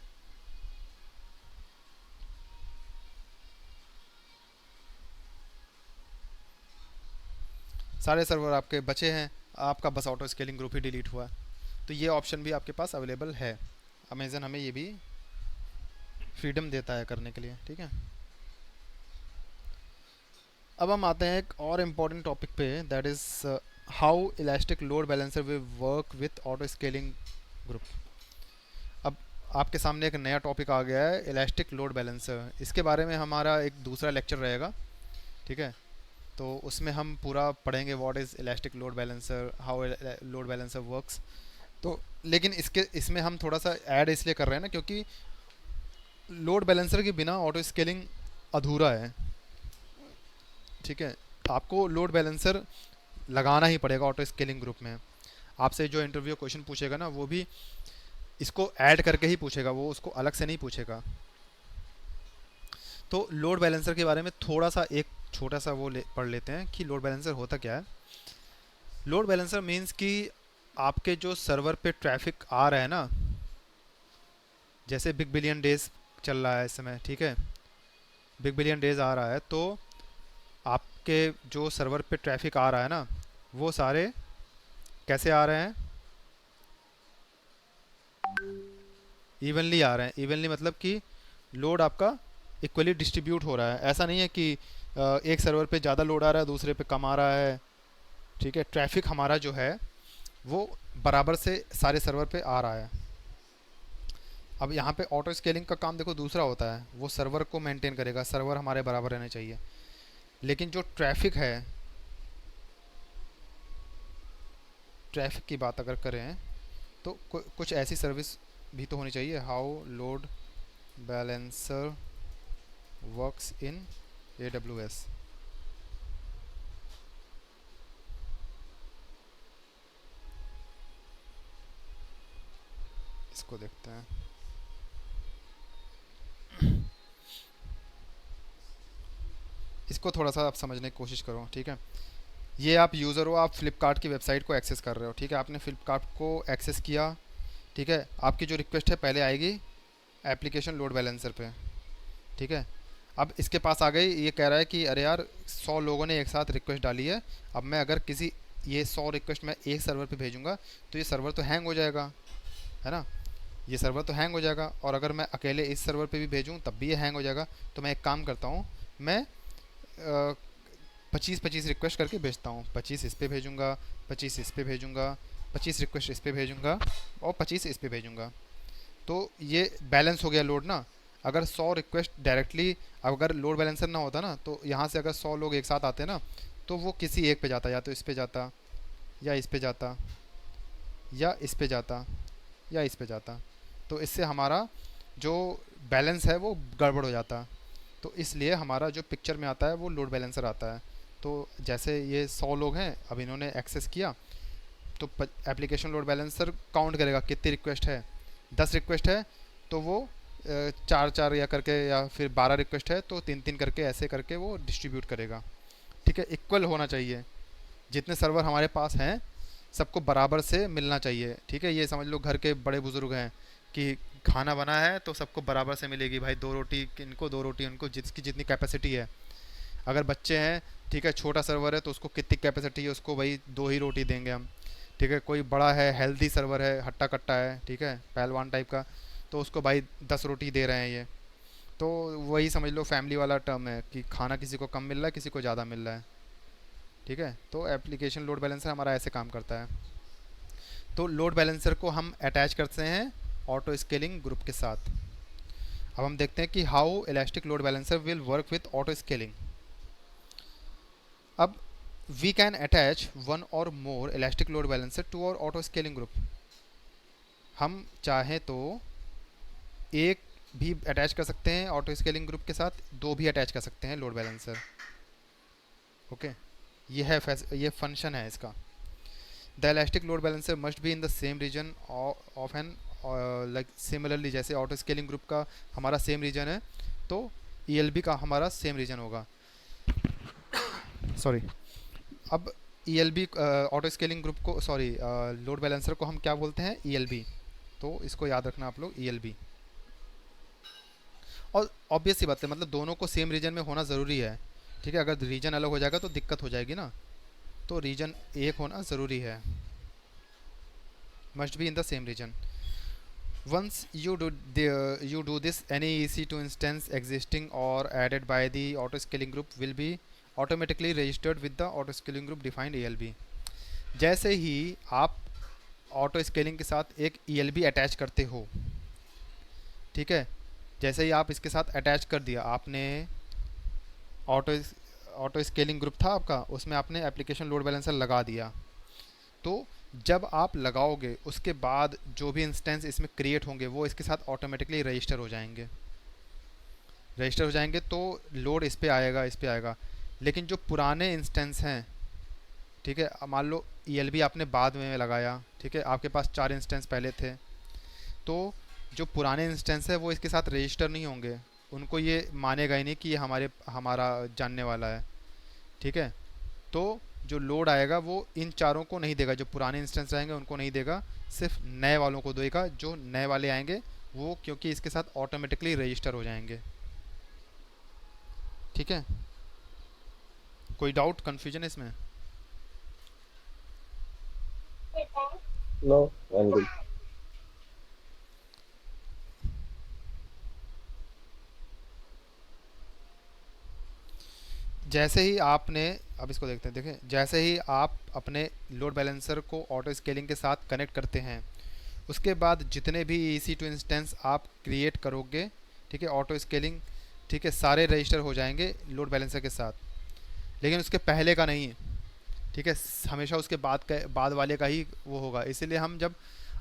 सारे सर्वर आपके बचे हैं, आपका बस ऑटो स्केलिंग ग्रुप ही डिलीट हुआ। तो ये ऑप्शन भी आपके पास अवेलेबल है। अमेजन हमें ये भी फ्रीडम देता है करने के लिए, ठीक है। अब हम आते हैं एक और इम्पॉर्टेंट टॉपिक पे, that is how elastic load balancer will work with auto scaling group. अब आपके सामने एक नया टॉपिक आ गया है, इलास्टिक लोड बैलेंसर। इसके बारे में हमारा एक दूसरा लेक्चर रहेगा, ठीक है। तो उसमें हम पूरा पढ़ेंगे what is elastic load balancer, how load balancer works. तो लेकिन इसमें हम थोड़ा सा ऐड इसलिए कर रहे हैं ना, क्योंकि लोड बैलेंसर के बिना ऑटो स्केलिंग अधूरा है, ठीक है। आपको लोड बैलेंसर लगाना ही पड़ेगा ऑटो स्केलिंग ग्रुप में। आपसे जो इंटरव्यू क्वेश्चन पूछेगा ना, वो भी इसको ऐड करके ही पूछेगा, वो उसको अलग से नहीं पूछेगा। तो लोड बैलेंसर के बारे में थोड़ा सा एक छोटा सा वो पढ़ लेते हैं कि लोड बैलेंसर होता क्या है। लोड बैलेंसर मीन्स कि आपके जो सर्वर पे ट्रैफिक आ रहा है ना, जैसे बिग बिलियन डेज चल रहा है इस समय, ठीक है, बिग बिलियन डेज आ रहा है, तो आपके जो सर्वर पे ट्रैफिक आ रहा है ना, वो सारे कैसे आ रहे हैं, इवनली आ रहे हैं। इवनली मतलब कि लोड आपका इक्वली डिस्ट्रीब्यूट हो रहा है। ऐसा नहीं है कि एक सर्वर पे ज़्यादा लोड आ रहा है, दूसरे पे कम आ रहा है, ठीक है। ट्रैफिक हमारा जो है वो बराबर से सारे सर्वर पे आ रहा है। अब यहाँ पे ऑटो स्केलिंग का काम देखो दूसरा होता है, वो सर्वर को मेंटेन करेगा, सर्वर हमारे बराबर रहने चाहिए। लेकिन जो ट्रैफिक है, ट्रैफिक की बात अगर करें तो कुछ ऐसी सर्विस भी तो होनी चाहिए। How load balancer works in AWS। इसको देखते हैं। इसको थोड़ा सा आप समझने की कोशिश करो, ठीक है। ये आप यूज़र हो, आप फ्लिपकार्ट की वेबसाइट को एक्सेस कर रहे हो, ठीक है। आपने फ्लिपकार्ट को एक्सेस किया, ठीक है। आपकी जो रिक्वेस्ट है पहले आएगी एप्लीकेशन लोड बैलेंसर पे, ठीक है। अब इसके पास आ गई, ये कह रहा है कि अरे यार 100 लोगों ने एक साथ रिक्वेस्ट डाली है, अब मैं अगर किसी ये 100 रिक्वेस्ट मैं एक सर्वर पे भेजूंगा तो ये सर्वर तो हैंग हो जाएगा, है ना, ये सर्वर तो हैंग हो जाएगा। और अगर मैं अकेले इस सर्वर पे भी भेजूँ तब भी ये हैंग हो जाएगा। तो मैं एक काम करता हूँ, मैं 25-25 रिक्वेस्ट करके भेजता हूँ। 25 इस पे भेजूँगा, 25 इस पे भेजूँगा, 25 रिक्वेस्ट इस पे भेजूँगा और 25 इस पे भेजूँगा। तो ये बैलेंस हो गया लोड ना। अगर 100 रिक्वेस्ट डायरेक्टली, अगर लोड बैलेंसर ना होता ना, तो यहाँ से अगर 100 लोग एक साथ आते ना, तो वो किसी एक पे जाता, या तो इस पे जाता, या इस पे जाता, या इस पे जाता, या इस पे जाता। तो इससे हमारा जो बैलेंस है वो गड़बड़ हो जाता। तो इसलिए हमारा जो पिक्चर में आता है वो लोड बैलेंसर आता है। तो जैसे ये 100 लोग हैं, अब इन्होंने एक्सेस किया, तो एप्लीकेशन लोड बैलेंसर काउंट करेगा कितनी रिक्वेस्ट है। 10 रिक्वेस्ट है तो वो 4-4 या करके, या फिर 12 रिक्वेस्ट है तो 3-3 करके, ऐसे करके वो डिस्ट्रीब्यूट करेगा, ठीक है। इक्वल होना चाहिए, जितने सर्वर हमारे पास हैं सबको बराबर से मिलना चाहिए, ठीक है। ये समझ लो घर के बड़े बुजुर्ग हैं कि खाना बना है तो सबको बराबर से मिलेगी भाई, 2 रोटी इनको, 2 रोटी उनको, जिसकी जितनी कैपेसिटी है। अगर बच्चे हैं, ठीक है, छोटा सर्वर है तो उसको कितनी कैपेसिटी है, उसको भाई 2 ही रोटी देंगे हम, ठीक है। कोई बड़ा है, हेल्दी सर्वर है, हट्टा कट्टा है, ठीक है, पहलवान टाइप का, तो उसको भाई 10 रोटी दे रहे हैं ये। तो वही समझ लो फैमिली वाला टर्म है कि खाना किसी को कम मिल रहा है, किसी को ज़्यादा मिल रहा है, ठीक है। तो एप्लीकेशन लोड बैलेंसर हमारा ऐसे काम करता है। तो लोड बैलेंसर को हम अटैच करते हैं ऑटो स्केलिंग ग्रुप के साथ। अब हम देखते हैं कि how elastic load balancer will work with auto scaling. अब we can attach one or more elastic load balancer to or auto scaling group. हम चाहें तो एक भी अटैच कर सकते हैं ऑटो स्केलिंग ग्रुप के साथ, दो भी अटैच कर सकते हैं लोड बैलेंसर। ओके, ये फंक्शन है इसका। The elastic load balancer must be in the same region of an, like similarly जैसे ऑटो स्केलिंग ग्रुप का हमारा सेम रीजन है, तो ईएलबी का हमारा सेम रीजन होगा। सॉरी, अब ईएलबी ऑटो स्केलिंग ग्रुप को, सॉरी लोड बैलेंसर को हम क्या बोलते हैं, ईएलबी। तो इसको याद रखना आप लोग, ईएलबी। और ऑब्वियस सी बात है, मतलब दोनों को सेम रीजन में होना ज़रूरी है। ठीक है, अगर रीजन अलग हो जाएगा तो दिक्कत हो जाएगी ना, तो रीजन एक होना ज़रूरी है, must be in the same region. once you do this, any EC2 instance existing or added by the auto scaling group will be automatically registered with the auto scaling group defined ELB। जैसे ही आप auto scaling के साथ एक ELB attach करते हो, ठीक है, जैसे ही आप इसके साथ अटैच कर दिया आपने, ऑटो ऑटो स्केलिंग ग्रुप था आपका, उसमें आपने एप्लीकेशन लोड बैलेंसर लगा दिया, तो जब आप लगाओगे उसके बाद जो भी इंस्टेंस इसमें क्रिएट होंगे वो इसके साथ ऑटोमेटिकली रजिस्टर हो जाएंगे। रजिस्टर हो जाएंगे तो लोड इस पे आएगा, इस पे आएगा। लेकिन जो पुराने इंस्टेंस हैं, ठीक है, अब मान लो ईएलबी आपने बाद में लगाया, ठीक है, आपके पास 4 इंस्टेंस पहले थे, तो जो पुराने इंस्टेंस है वो इसके साथ रजिस्टर नहीं होंगे, उनको ये मानेगा ही नहीं कि ये हमारा जानने वाला है। ठीक है, तो जो लोड आएगा वो इन चारों को नहीं देगा, जो पुराने इंस्टेंस रहेंगे उनको नहीं देगा, सिर्फ नए वालों को देगा। जो नए वाले आएंगे वो क्योंकि इसके साथ ऑटोमेटिकली रजिस्टर हो जाएंगे। ठीक है, कोई डाउट कन्फ्यूजन इसमें? No, I am good. जैसे ही आपने, अब इसको देखते हैं, देखें, जैसे ही आप अपने लोड बैलेंसर को ऑटो स्केलिंग के साथ कनेक्ट करते हैं, उसके बाद जितने भी EC2 इंस्टेंस आप क्रिएट करोगे, ठीक है, ऑटो स्केलिंग, ठीक है, सारे रजिस्टर हो जाएंगे लोड बैलेंसर के साथ, लेकिन उसके पहले का नहीं। ठीक है, हमेशा उसके बाद वाले का ही वो होगा। इसीलिए हम जब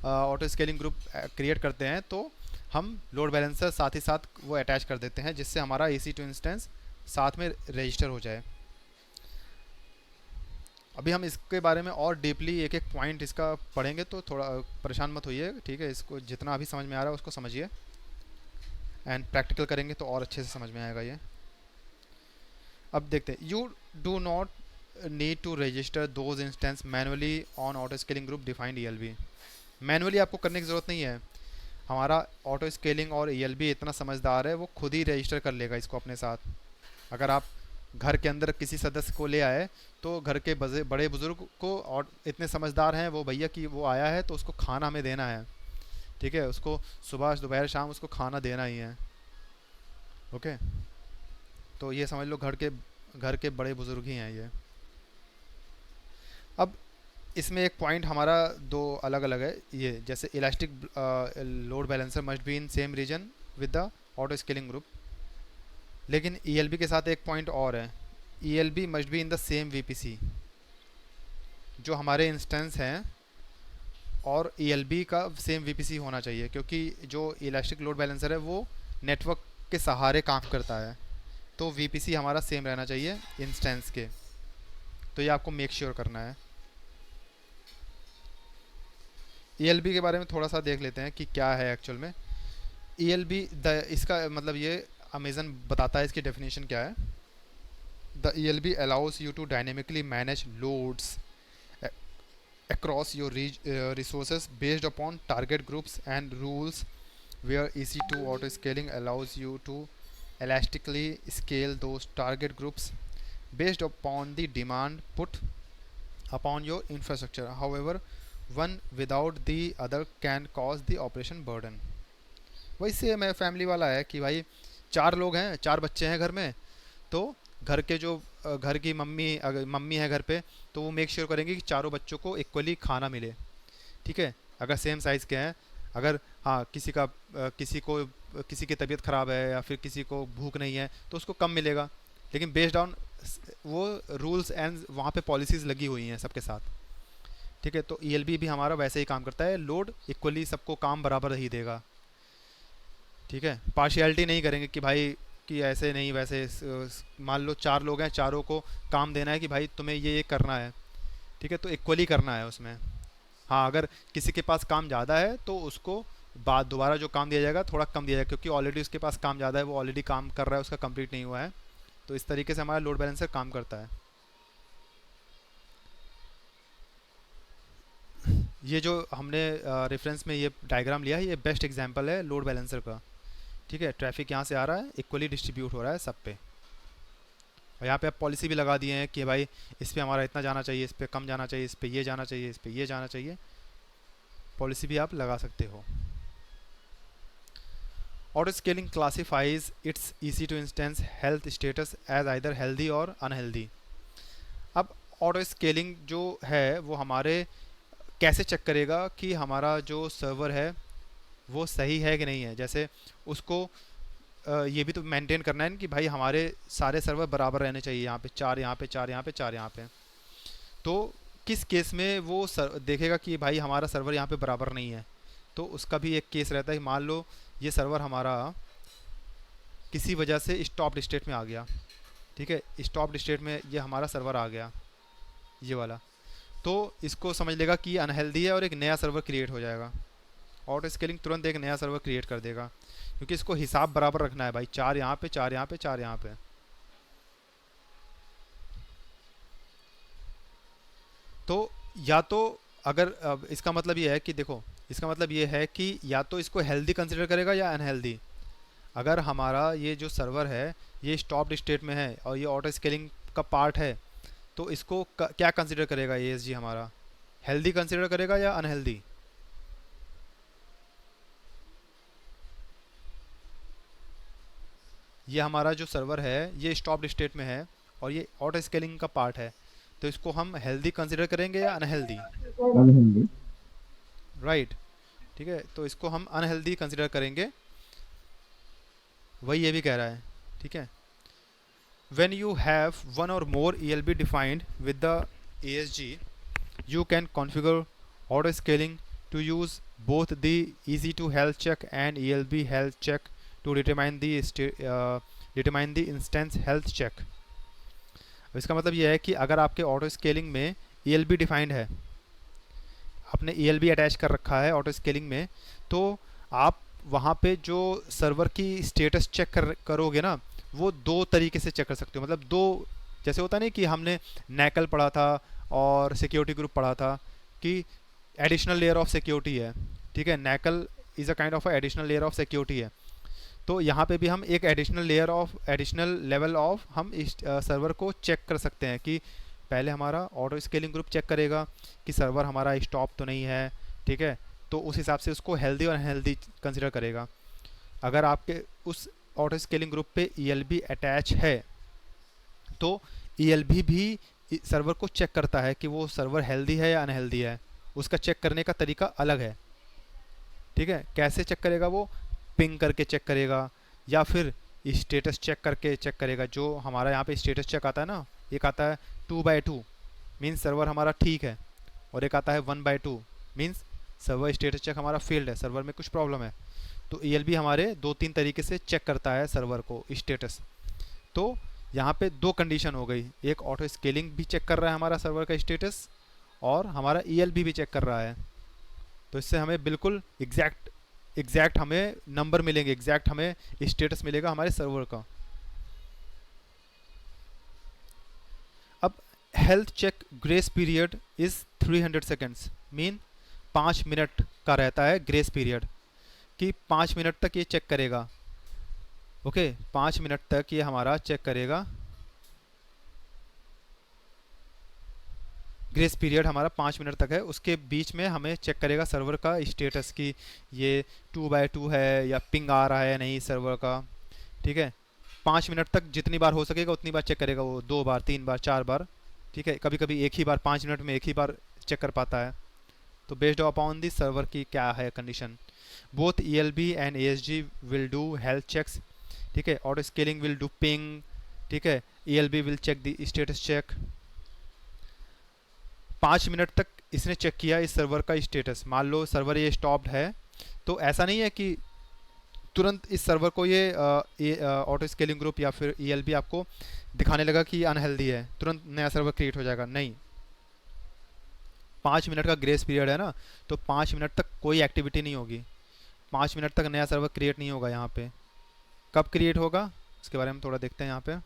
ऑटो स्केलिंग ग्रुप क्रिएट करते हैं तो हम लोड बैलेंसर साथ ही साथ वो अटैच कर देते हैं, जिससे हमारा EC2 इंस्टेंस साथ में रजिस्टर हो जाए। अभी हम इसके बारे में और डीपली एक एक पॉइंट इसका पढ़ेंगे, तो थोड़ा परेशान मत होइए। ठीक है, इसको जितना अभी समझ में आ रहा है उसको समझिए, एंड प्रैक्टिकल करेंगे तो और अच्छे से समझ में आएगा ये। अब देखते हैं, you do not need to register those instance manually on auto scaling group defined ELB। Manually आपको करने की ज़रूरत नहीं है, हमारा ऑटो स्केलिंग और ELB इतना समझदार है, वो खुद ही रजिस्टर कर लेगा इसको अपने साथ। अगर आप घर के अंदर किसी सदस्य को ले आए, तो घर के बड़े बुज़ुर्ग को, और इतने समझदार हैं वो भैया कि वो आया है तो उसको खाना हमें देना है। ठीक है, उसको सुबह दोपहर शाम उसको खाना देना ही है। ओके, तो ये समझ लो घर के बड़े बुज़ुर्ग ही हैं ये। अब इसमें एक पॉइंट हमारा दो अलग अलग है, ये जैसे elastic load balancer must be in same region with the auto scaling group, लेकिन ELB के साथ एक पॉइंट और है, ELB must be in the same VPC। जो हमारे इंस्टेंस हैं और ELB का सेम VPC होना चाहिए, क्योंकि जो इलास्टिक लोड बैलेंसर है वो नेटवर्क के सहारे काम करता है, तो VPC हमारा सेम रहना चाहिए इंस्टेंस के। तो ये आपको मेक श्योर करना है। ELB के बारे में थोड़ा सा देख लेते हैं कि क्या है एक्चुअल में। ELB इसका मतलब ये अमेज़न बताता है, इसकी डेफिनेशन क्या है। The ELB allows you to dynamically manage loads across your resources based upon target groups and rules, where EC2 auto scaling allows you to elastically scale those target groups based upon the demand put upon your infrastructure. However, one without the other can cause the operation burden। वही से मैं family वाला है कि भाई 4 लोग हैं, 4 बच्चे हैं घर में, तो घर के जो घर की मम्मी, अगर मम्मी है घर पे, तो वो मेक श्योर करेंगे कि चारों बच्चों को इक्वली खाना मिले। ठीक है, अगर सेम साइज़ के हैं, अगर हाँ किसी की तबीयत ख़राब है या फिर किसी को भूख नहीं है तो उसको कम मिलेगा, लेकिन बेस्ड ऑन वो रूल्स एंड वहाँ पे पॉलिसीज़ लगी हुई हैं सबके साथ। ठीक है, तो ELB भी हमारा वैसे ही काम करता है, लोड इक्वली सबको काम बराबर ही देगा। ठीक है, पार्शियलिटी नहीं करेंगे कि भाई कि ऐसे नहीं वैसे मान लो 4 लोग हैं, चारों को काम देना है कि भाई तुम्हें ये करना है, ठीक है, तो इक्वली करना है उसमें। हाँ, अगर किसी के पास काम ज़्यादा है तो उसको बाद दोबारा जो काम दिया जाएगा थोड़ा कम दिया जाएगा, क्योंकि ऑलरेडी उसके पास काम ज़्यादा है, वो ऑलरेडी काम कर रहा है, उसका कंप्लीट नहीं हुआ है। तो इस तरीके से हमारा लोड बैलेंसर काम करता है। ये जो हमने रेफरेंस में ये डायग्राम लिया है, ये बेस्ट एग्जांपल है लोड बैलेंसर का। ठीक है, ट्रैफिक यहाँ से आ रहा है, इक्वली डिस्ट्रीब्यूट हो रहा है सब पे, और यहाँ पे आप पॉलिसी भी लगा दिए हैं कि भाई इस पे हमारा इतना जाना चाहिए, इस पे कम जाना चाहिए, इस पे ये जाना चाहिए, इस पे ये जाना चाहिए, पॉलिसी भी आप लगा सकते हो। Auto scaling classifies its EC2 instance health status as either healthy और अनहेल्दी। अब ऑटो स्केलिंग जो है वो हमारे कैसे चेक करेगा कि हमारा जो सर्वर है वो सही है कि नहीं है। जैसे उसको ये भी तो मेंटेन करना है कि भाई हमारे सारे सर्वर बराबर रहने चाहिए, यहाँ पे 4, यहाँ पे 4, यहाँ पे 4, यहाँ पे। तो किस केस में वो देखेगा कि भाई हमारा सर्वर यहाँ पे बराबर नहीं है, तो उसका भी एक केस रहता है। मान लो ये सर्वर हमारा किसी वजह से स्टॉप्ड स्टेट में आ गया, ठीक है, स्टॉप्ड स्टेट में ये हमारा सर्वर आ गया, ये वाला, तो इसको समझ लेगा कि अनहेल्दी है और एक नया सर्वर क्रिएट हो जाएगा। ऑटो स्केलिंग तुरंत एक नया सर्वर क्रिएट कर देगा, क्योंकि इसको हिसाब बराबर रखना है भाई, 4 यहाँ पे 4 यहाँ पे 4 यहाँ पे। तो या तो अगर अब इसका मतलब ये है कि देखो, इसका मतलब ये है कि या तो इसको हेल्दी कंसिडर करेगा या अनहेल्दी। अगर हमारा ये जो सर्वर है ये स्टॉप्ड स्टेट में है और ये ऑटो स्केलिंग का पार्ट है, तो इसको क्या कंसिडर करेगा एएसजी हमारा, हेल्दी कंसिडर करेगा या अनहेल्दी। ये हमारा जो सर्वर है ये स्टॉप्ड स्टेट में है और ये ऑटो स्केलिंग का पार्ट है, तो इसको हम हेल्दी कंसिडर करेंगे या अनहेल्दी। अनहेल्दी। राइट, ठीक है, तो इसको हम अनहेल्दी कंसिडर करेंगे, वही ये भी कह रहा है। ठीक है, when you have one or more ELB defined with the ASG, you can configure auto scaling to use both the easy to health check and ELB health check to determine the instance health check। अब इसका मतलब यह है कि अगर आपके auto scaling में ELB defined है, आपने ELB अटैच कर रखा है ऑटो स्केलिंग में, तो आप वहाँ पे जो सर्वर की स्टेटस चेक करोगे ना, वो 2 तरीके से चेक कर सकते हो। मतलब 2, जैसे होता नहीं कि हमने नैकल पढ़ा था और सिक्योरिटी ग्रुप पढ़ा था कि एडिशनल लेयर ऑफ सिक्योरिटी है, ठीक है, NACL is a kind of additional layer of security है। तो यहाँ पे भी हम एक एडिशनल लेवल ऑफ हम इस सर्वर को चेक कर सकते हैं कि पहले हमारा ऑटो स्केलिंग ग्रुप चेक करेगा कि सर्वर हमारा स्टॉप तो नहीं है, ठीक है, तो उस हिसाब से उसको हेल्दी और अनहेल्दी कंसिडर करेगा। अगर आपके उस ऑटो स्केलिंग ग्रुप पे ELB अटैच है तो ELB भी सर्वर को चेक करता है कि वो सर्वर हेल्दी है या अनहेल्दी है। उसका चेक करने का तरीका अलग है, ठीक है। कैसे चेक करेगा वो, पिंग करके चेक करेगा या फिर स्टेटस चेक करके चेक करेगा। जो हमारा यहाँ पे स्टेटस चेक आता है ना, एक आता है 2/2 मीन्स सर्वर हमारा ठीक है, और एक आता है 1/2 मीन्स सर्वर स्टेटस चेक हमारा फेल्ड है, सर्वर में कुछ प्रॉब्लम है। तो ELB हमारे 2-3 तरीके से चेक करता है सर्वर को स्टेटस। तो यहाँ पे 2 कंडीशन हो गई, एक ऑटो स्केलिंग भी चेक कर रहा है हमारा सर्वर का स्टेटस और हमारा ELB भी चेक कर रहा है। तो इससे हमें बिल्कुल एग्जैक्ट हमें नंबर मिलेंगे, एग्जैक्ट हमें स्टेटस मिलेगा हमारे सर्वर का। अब health check grace period is 300 seconds, mean 5 minute का रहता है ग्रेस पीरियड, कि 5 मिनट तक ये चेक करेगा। ओके, 5 मिनट तक ये हमारा चेक करेगा, ग्रेस पीरियड हमारा 5 मिनट तक है। उसके बीच में हमें चेक करेगा सर्वर का स्टेटस की ये 2/2 है या पिंग आ रहा है नहीं सर्वर का, ठीक है। 5 मिनट तक जितनी बार हो सकेगा उतनी बार चेक करेगा वो, 2 बार 3 बार 4 बार, ठीक है। कभी कभी एक ही बार 5 मिनट में एक ही बार चेक कर पाता है। तो बेस्ड अपॉन दी सर्वर की क्या है condition, both ELB and ASG will do health checks, ठीक है। Auto scaling will do ping, ठीक है। ELB will check the status check. 5 minute तक इसने चेक किया इस सर्वर का स्टेटस। मान लो सर्वर ये स्टॉप्ड है, तो ऐसा नहीं है कि तुरंत इस सर्वर को ये ऑटो स्केलिंग ग्रुप या फिर ईएलबी आपको दिखाने लगा कि अनहेल्दी है, तुरंत नया सर्वर क्रिएट हो जाएगा? नहीं, 5 मिनट का ग्रेस पीरियड है ना, तो 5 मिनट तक कोई एक्टिविटी नहीं होगी, 5 मिनट तक नया सर्वर क्रिएट नहीं होगा यहाँ पे। कब क्रिएट होगा इसके बारे में थोड़ा देखते हैं यहाँ पे।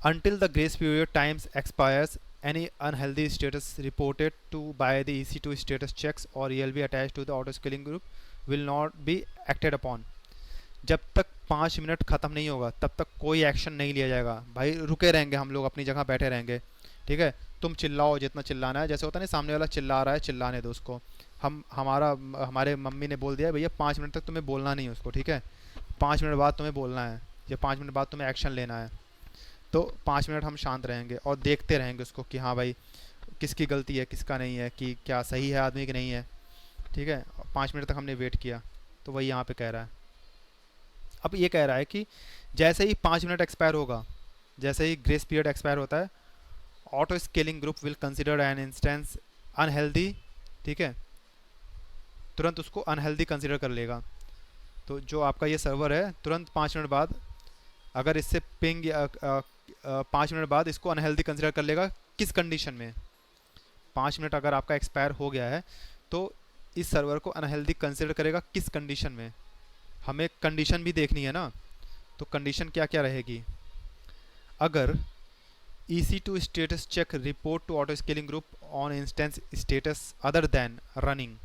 Until the grace period times expires, any unhealthy status reported to by the EC2 status checks or ELB attached to the auto scaling group will not be acted upon। जब तक 5 मिनट ख़त्म नहीं होगा तब तक कोई एक्शन नहीं लिया जाएगा। भाई रुके रहेंगे हम लोग, अपनी जगह बैठे रहेंगे, ठीक है। तुम चिल्लाओ जितना चिल्लाना है, जैसे होता नहीं सामने वाला चिल्ला रहा है, चिल्लाने दो उसको। हमारे मम्मी ने बोल दिया भैया 5 मिनट तक तुम्हें बोलना नहीं है उसको, ठीक है, 5 मिनट बाद तुम्हें बोलना है, या 5 मिनट बाद तुम्हें एक्शन लेना है। तो 5 मिनट हम शांत रहेंगे और देखते रहेंगे उसको कि हाँ भाई किसकी गलती है किसका नहीं है, कि क्या सही है आदमी कि नहीं है, ठीक है। 5 मिनट तक हमने वेट किया। तो वही यहाँ पे कह रहा है। अब ये कह रहा है कि जैसे ही 5 मिनट एक्सपायर होगा, जैसे ही ग्रेस पीरियड एक्सपायर होता है, auto scaling group will consider an instance unhealthy, ठीक है, तुरंत उसको अनहेल्दी कंसिडर कर लेगा। तो जो आपका ये सर्वर है तुरंत 5 मिनट बाद अगर इससे पिंग या 5 मिनट बाद इसको अनहेल्दी कंसिडर कर लेगा। किस कंडीशन में? 5 मिनट अगर आपका एक्सपायर हो गया है तो इस सर्वर को अनहेल्दी कंसिडर करेगा किस कंडीशन में? हमें कंडीशन भी देखनी है ना, तो कंडीशन क्या क्या रहेगी? अगर EC2 status check report to auto scaling group on instance status other than running,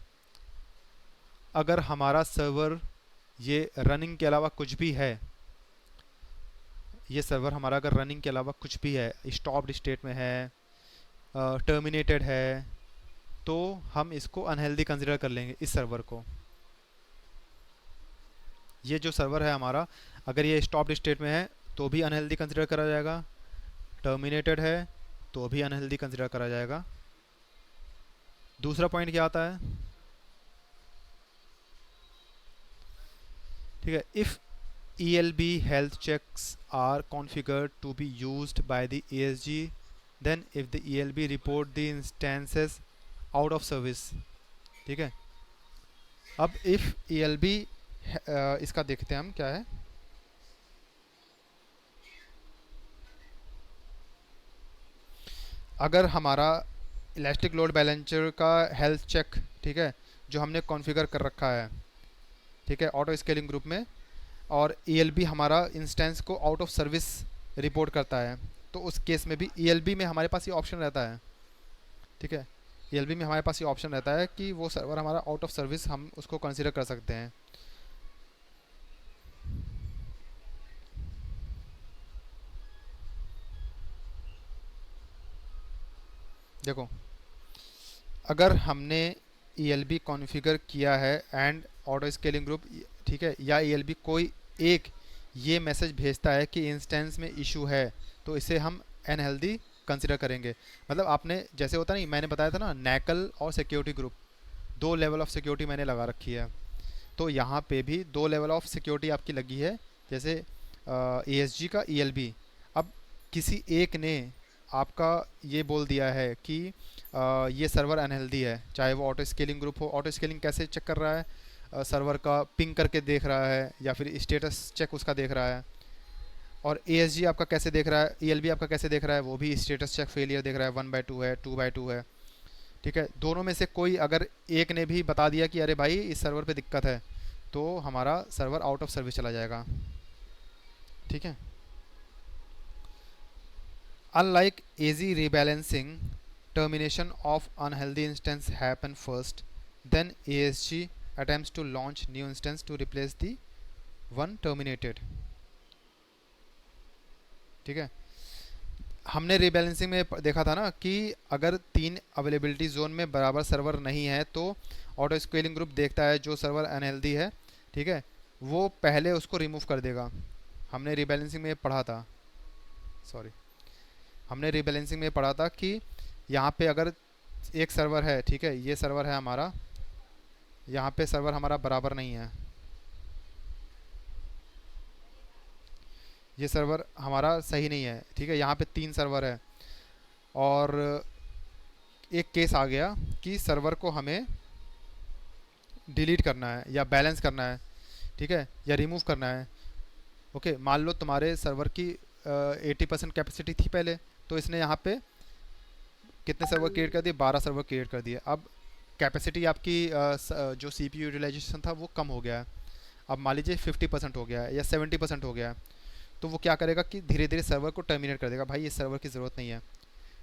अगर हमारा सर्वर ये रनिंग के अलावा कुछ भी है, ये सर्वर हमारा अगर रनिंग के अलावा कुछ भी है, स्टॉप्ड स्टेट में है, टर्मिनेटेड है, तो हम इसको अनहेल्दी कंसिडर कर लेंगे इस सर्वर को। ये जो सर्वर है हमारा, अगर ये स्टॉप्ड स्टेट में है तो भी अनहेल्दी कंसिडर करा जाएगा, टर्मिनेटेड है तो भी अनहेल्दी कंसिडर करा जाएगा। दूसरा पॉइंट क्या आता है? ठीक है, if ELB health checks are configured to be used by the ESG, then if the ELB report the instances out of service, ठीक है। अब if ELB इसका देखते हैं हम क्या है। अगर हमारा इलास्टिक लोड बैलेंसर का हेल्थ चेक, ठीक है, जो हमने कॉन्फ़िगर कर रखा है, ठीक है, ऑटो स्केलिंग ग्रुप में, और ELB हमारा इंस्टेंस को आउट ऑफ सर्विस रिपोर्ट करता है, तो उस केस में भी ELB में हमारे पास ये ऑप्शन रहता है, ठीक है, ELB में हमारे पास ये ऑप्शन रहता है कि वो सर्वर हमारा आउट ऑफ सर्विस, हम उसको कंसिडर कर सकते हैं। देखो, अगर हमने ELB कॉन्फ़िगर किया है एंड ऑटो स्केलिंग ग्रुप, ठीक है, या ELB कोई एक ये मैसेज भेजता है कि इंस्टेंस में इशू है, तो इसे हम अनहेल्दी कंसिडर करेंगे। मतलब आपने जैसे होता नहीं, मैंने बताया था ना, नैकल और security group 2 level of security मैंने लगा रखी है, तो यहाँ पे भी 2 लेवल ऑफ सिक्योरिटी आपकी लगी है, जैसे ESG का ELB। अब किसी एक ने आपका ये बोल दिया है कि ये सर्वर अनहेल्दी है, चाहे वो ऑटो स्केलिंग ग्रुप हो। ऑटो स्केलिंग कैसे चेक कर रहा है? सर्वर का पिंग करके देख रहा है, या फिर स्टेटस चेक उसका देख रहा है। और ESG आपका कैसे देख रहा है, ELB आपका कैसे देख रहा है? वो भी स्टेटस चेक फेलियर देख रहा है, 1/2 है, 2/2 है, ठीक है। दोनों में से कोई अगर एक ने भी बता दिया कि अरे भाई इस सर्वर पे दिक्कत है, तो हमारा सर्वर आउट ऑफ सर्विस चला जाएगा, ठीक है। Unlike easy rebalancing, termination of unhealthy instance happen first, then ESG attempts to launch new instance to replace the one terminated, ठीक है। हमने रीबैलेंसिंग में देखा था ना कि अगर 3 अवेलेबिलिटी जोन में बराबर सर्वर नहीं है तो ऑटो स्केलिंग ग्रुप देखता है जो सर्वर अनहेल्दी है, ठीक है, वो पहले उसको रिमूव कर देगा। हमने रीबैलेंसिंग में पढ़ा था, सॉरी, हमने रीबैलेंसिंग में पढ़ा था कि यहाँ पे अगर एक सर्वर है, ठीक है, ये सर्वर है हमारा, यहाँ पे सर्वर हमारा बराबर नहीं है, ये सर्वर हमारा सही नहीं है, ठीक है, यहाँ पे 3 सर्वर है, और एक केस आ गया कि सर्वर को हमें डिलीट करना है या बैलेंस करना है, ठीक है, या रिमूव करना है। ओके, मान लो तुम्हारे सर्वर की 80% कैपेसिटी थी पहले, तो इसने यहाँ पे कितने सर्वर क्रिएट कर दिए, 12 सर्वर क्रिएट कर दिए। अब कैपेसिटी आपकी जो CPU यूटिलाइजेशन था वो कम हो गया है, अब मान लीजिए 50% हो गया है या 70% हो गया है, तो वो क्या करेगा कि धीरे धीरे सर्वर को टर्मिनेट कर देगा, भाई इस सर्वर की ज़रूरत नहीं है।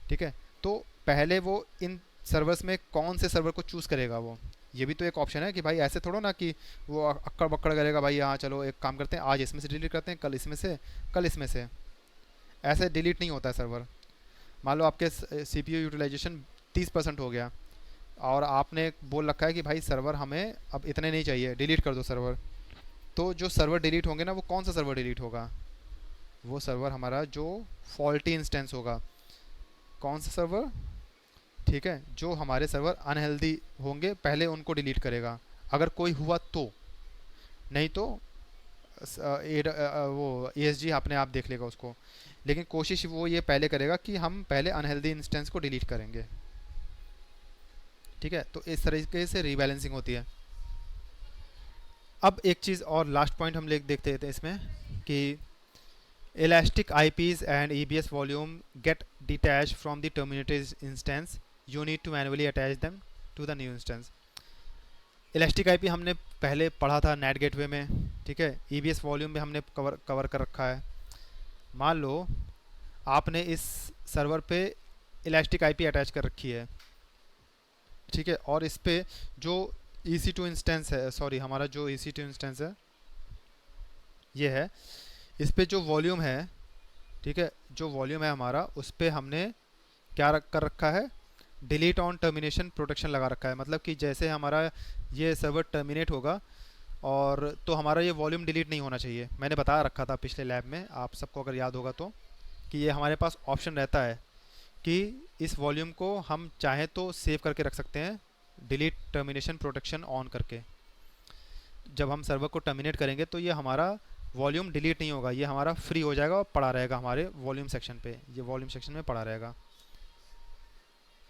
ठीक है, तो पहले वो इन सर्वर्स में कौन से सर्वर को चूज़ करेगा, वो ये भी तो एक ऑप्शन है कि भाई ऐसे थोड़ा ना कि वो अक्कड़ बक्कड़ करेगा, भाई हाँ चलो एक काम करते हैं, आज इसमें से डिलीट करते हैं, कल इसमें से, कल इसमें से। ऐसे डिलीट नहीं होता है सर्वर। मान लो आपके CPU यूटिलाइजेशन 30% हो गया और आपने बोल रखा है कि भाई सर्वर हमें अब इतने नहीं चाहिए, डिलीट कर दो सर्वर। तो जो सर्वर डिलीट होंगे ना, वो कौन सा सर्वर डिलीट होगा, वो सर्वर हमारा जो फॉल्टी इंस्टेंस होगा। कौन सा सर्वर, ठीक है, जो हमारे सर्वर अनहेल्दी होंगे पहले उनको डिलीट करेगा, अगर कोई हुआ तो। नहीं तो वो ESG अपने आप देख लेगा उसको, लेकिन कोशिश वो ये पहले करेगा कि हम पहले अनहेल्दी इंस्टेंस को डिलीट करेंगे। ठीक है, तो इस तरीके से रीबैलेंसिंग होती है। अब एक चीज़ और लास्ट पॉइंट हम देखते थे इसमें कि elastic IPs and EBS volume get detached from the terminated instance. You need to manually attach them to the new instance. Elastic IP हमने पहले पढ़ा था नेट गेटवे में, ठीक है, EBS वॉल्यूम में हमने कवर कर रखा है। मान लो आपने इस सर्वर पे इलास्टिक आईपी अटैच कर रखी है, ठीक है, और इस पे जो EC2 इंस्टेंस है, सॉरी हमारा जो EC2 इंस्टेंस है ये है, इस पे जो वॉल्यूम है, ठीक है, जो वॉल्यूम है हमारा, उस पे हमने क्या कर रखा है, डिलीट ऑन टर्मिनेशन प्रोटेक्शन लगा रखा है। मतलब कि जैसे हमारा ये सर्वर टर्मिनेट होगा और तो हमारा ये वॉल्यूम डिलीट नहीं होना चाहिए। मैंने बता रखा था पिछले लैब में, आप सबको अगर याद होगा तो, कि ये हमारे पास ऑप्शन रहता है कि इस वॉल्यूम को हम चाहें तो सेव करके रख सकते हैं, डिलीट टर्मिनेशन प्रोटेक्शन ऑन करके। जब हम सर्वर को टर्मिनेट करेंगे तो ये हमारा वॉल्यूम डिलीट नहीं होगा, ये हमारा फ्री हो जाएगा और पड़ा रहेगा हमारे वॉल्यूम सेक्शन पे, ये वॉल्यूम सेक्शन में पड़ा रहेगा।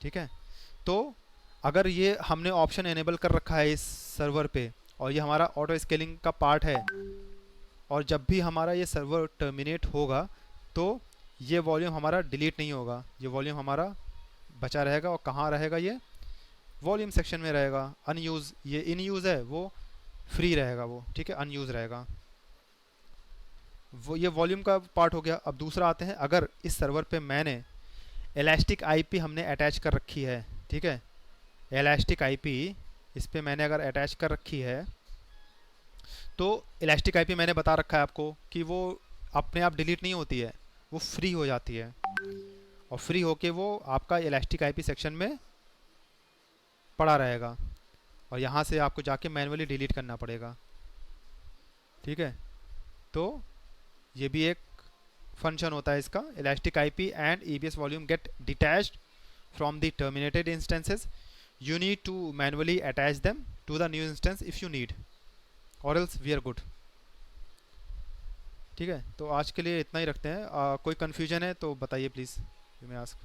ठीक है, तो अगर ये हमने ऑप्शन एनेबल कर रखा है इस सर्वर पे और ये हमारा ऑटो स्केलिंग का पार्ट है, और जब भी हमारा ये सर्वर टर्मिनेट होगा तो ये वॉल्यूम हमारा डिलीट नहीं होगा, ये वॉल्यूम हमारा बचा रहेगा। और कहाँ रहेगा, ये वॉल्यूम सेक्शन में रहेगा। अनयूज़, ये इन यूज़ है वो फ्री रहेगा वो, ठीक है, अनयूज़ रहेगा वो। ये वॉल्यूम का पार्ट हो गया। अब दूसरा आते हैं, अगर इस सर्वर पे मैंने इलास्टिक आईपी हमने अटैच कर रखी है, ठीक है, इलास्टिक आईपी इस पे मैंने अगर अटैच कर रखी है, तो इलास्टिक आईपी मैंने बता रखा है आपको कि वो अपने आप डिलीट नहीं होती है, वो फ्री हो जाती है, और फ्री होके वो आपका इलास्टिक आईपी सेक्शन में पड़ा रहेगा, और यहाँ से आपको जाके मैनुअली डिलीट करना पड़ेगा। ठीक है, तो ये भी एक फंक्शन होता है इसका, elastic IP and EBS volume get detached from the terminated instances, you need to manually attach them to the new instance if you need, और एल्स वी आर गुड। ठीक है, तो आज के लिए इतना ही रखते हैं। कोई कन्फ्यूजन है तो बताइए प्लीज़, यू मे आस्क।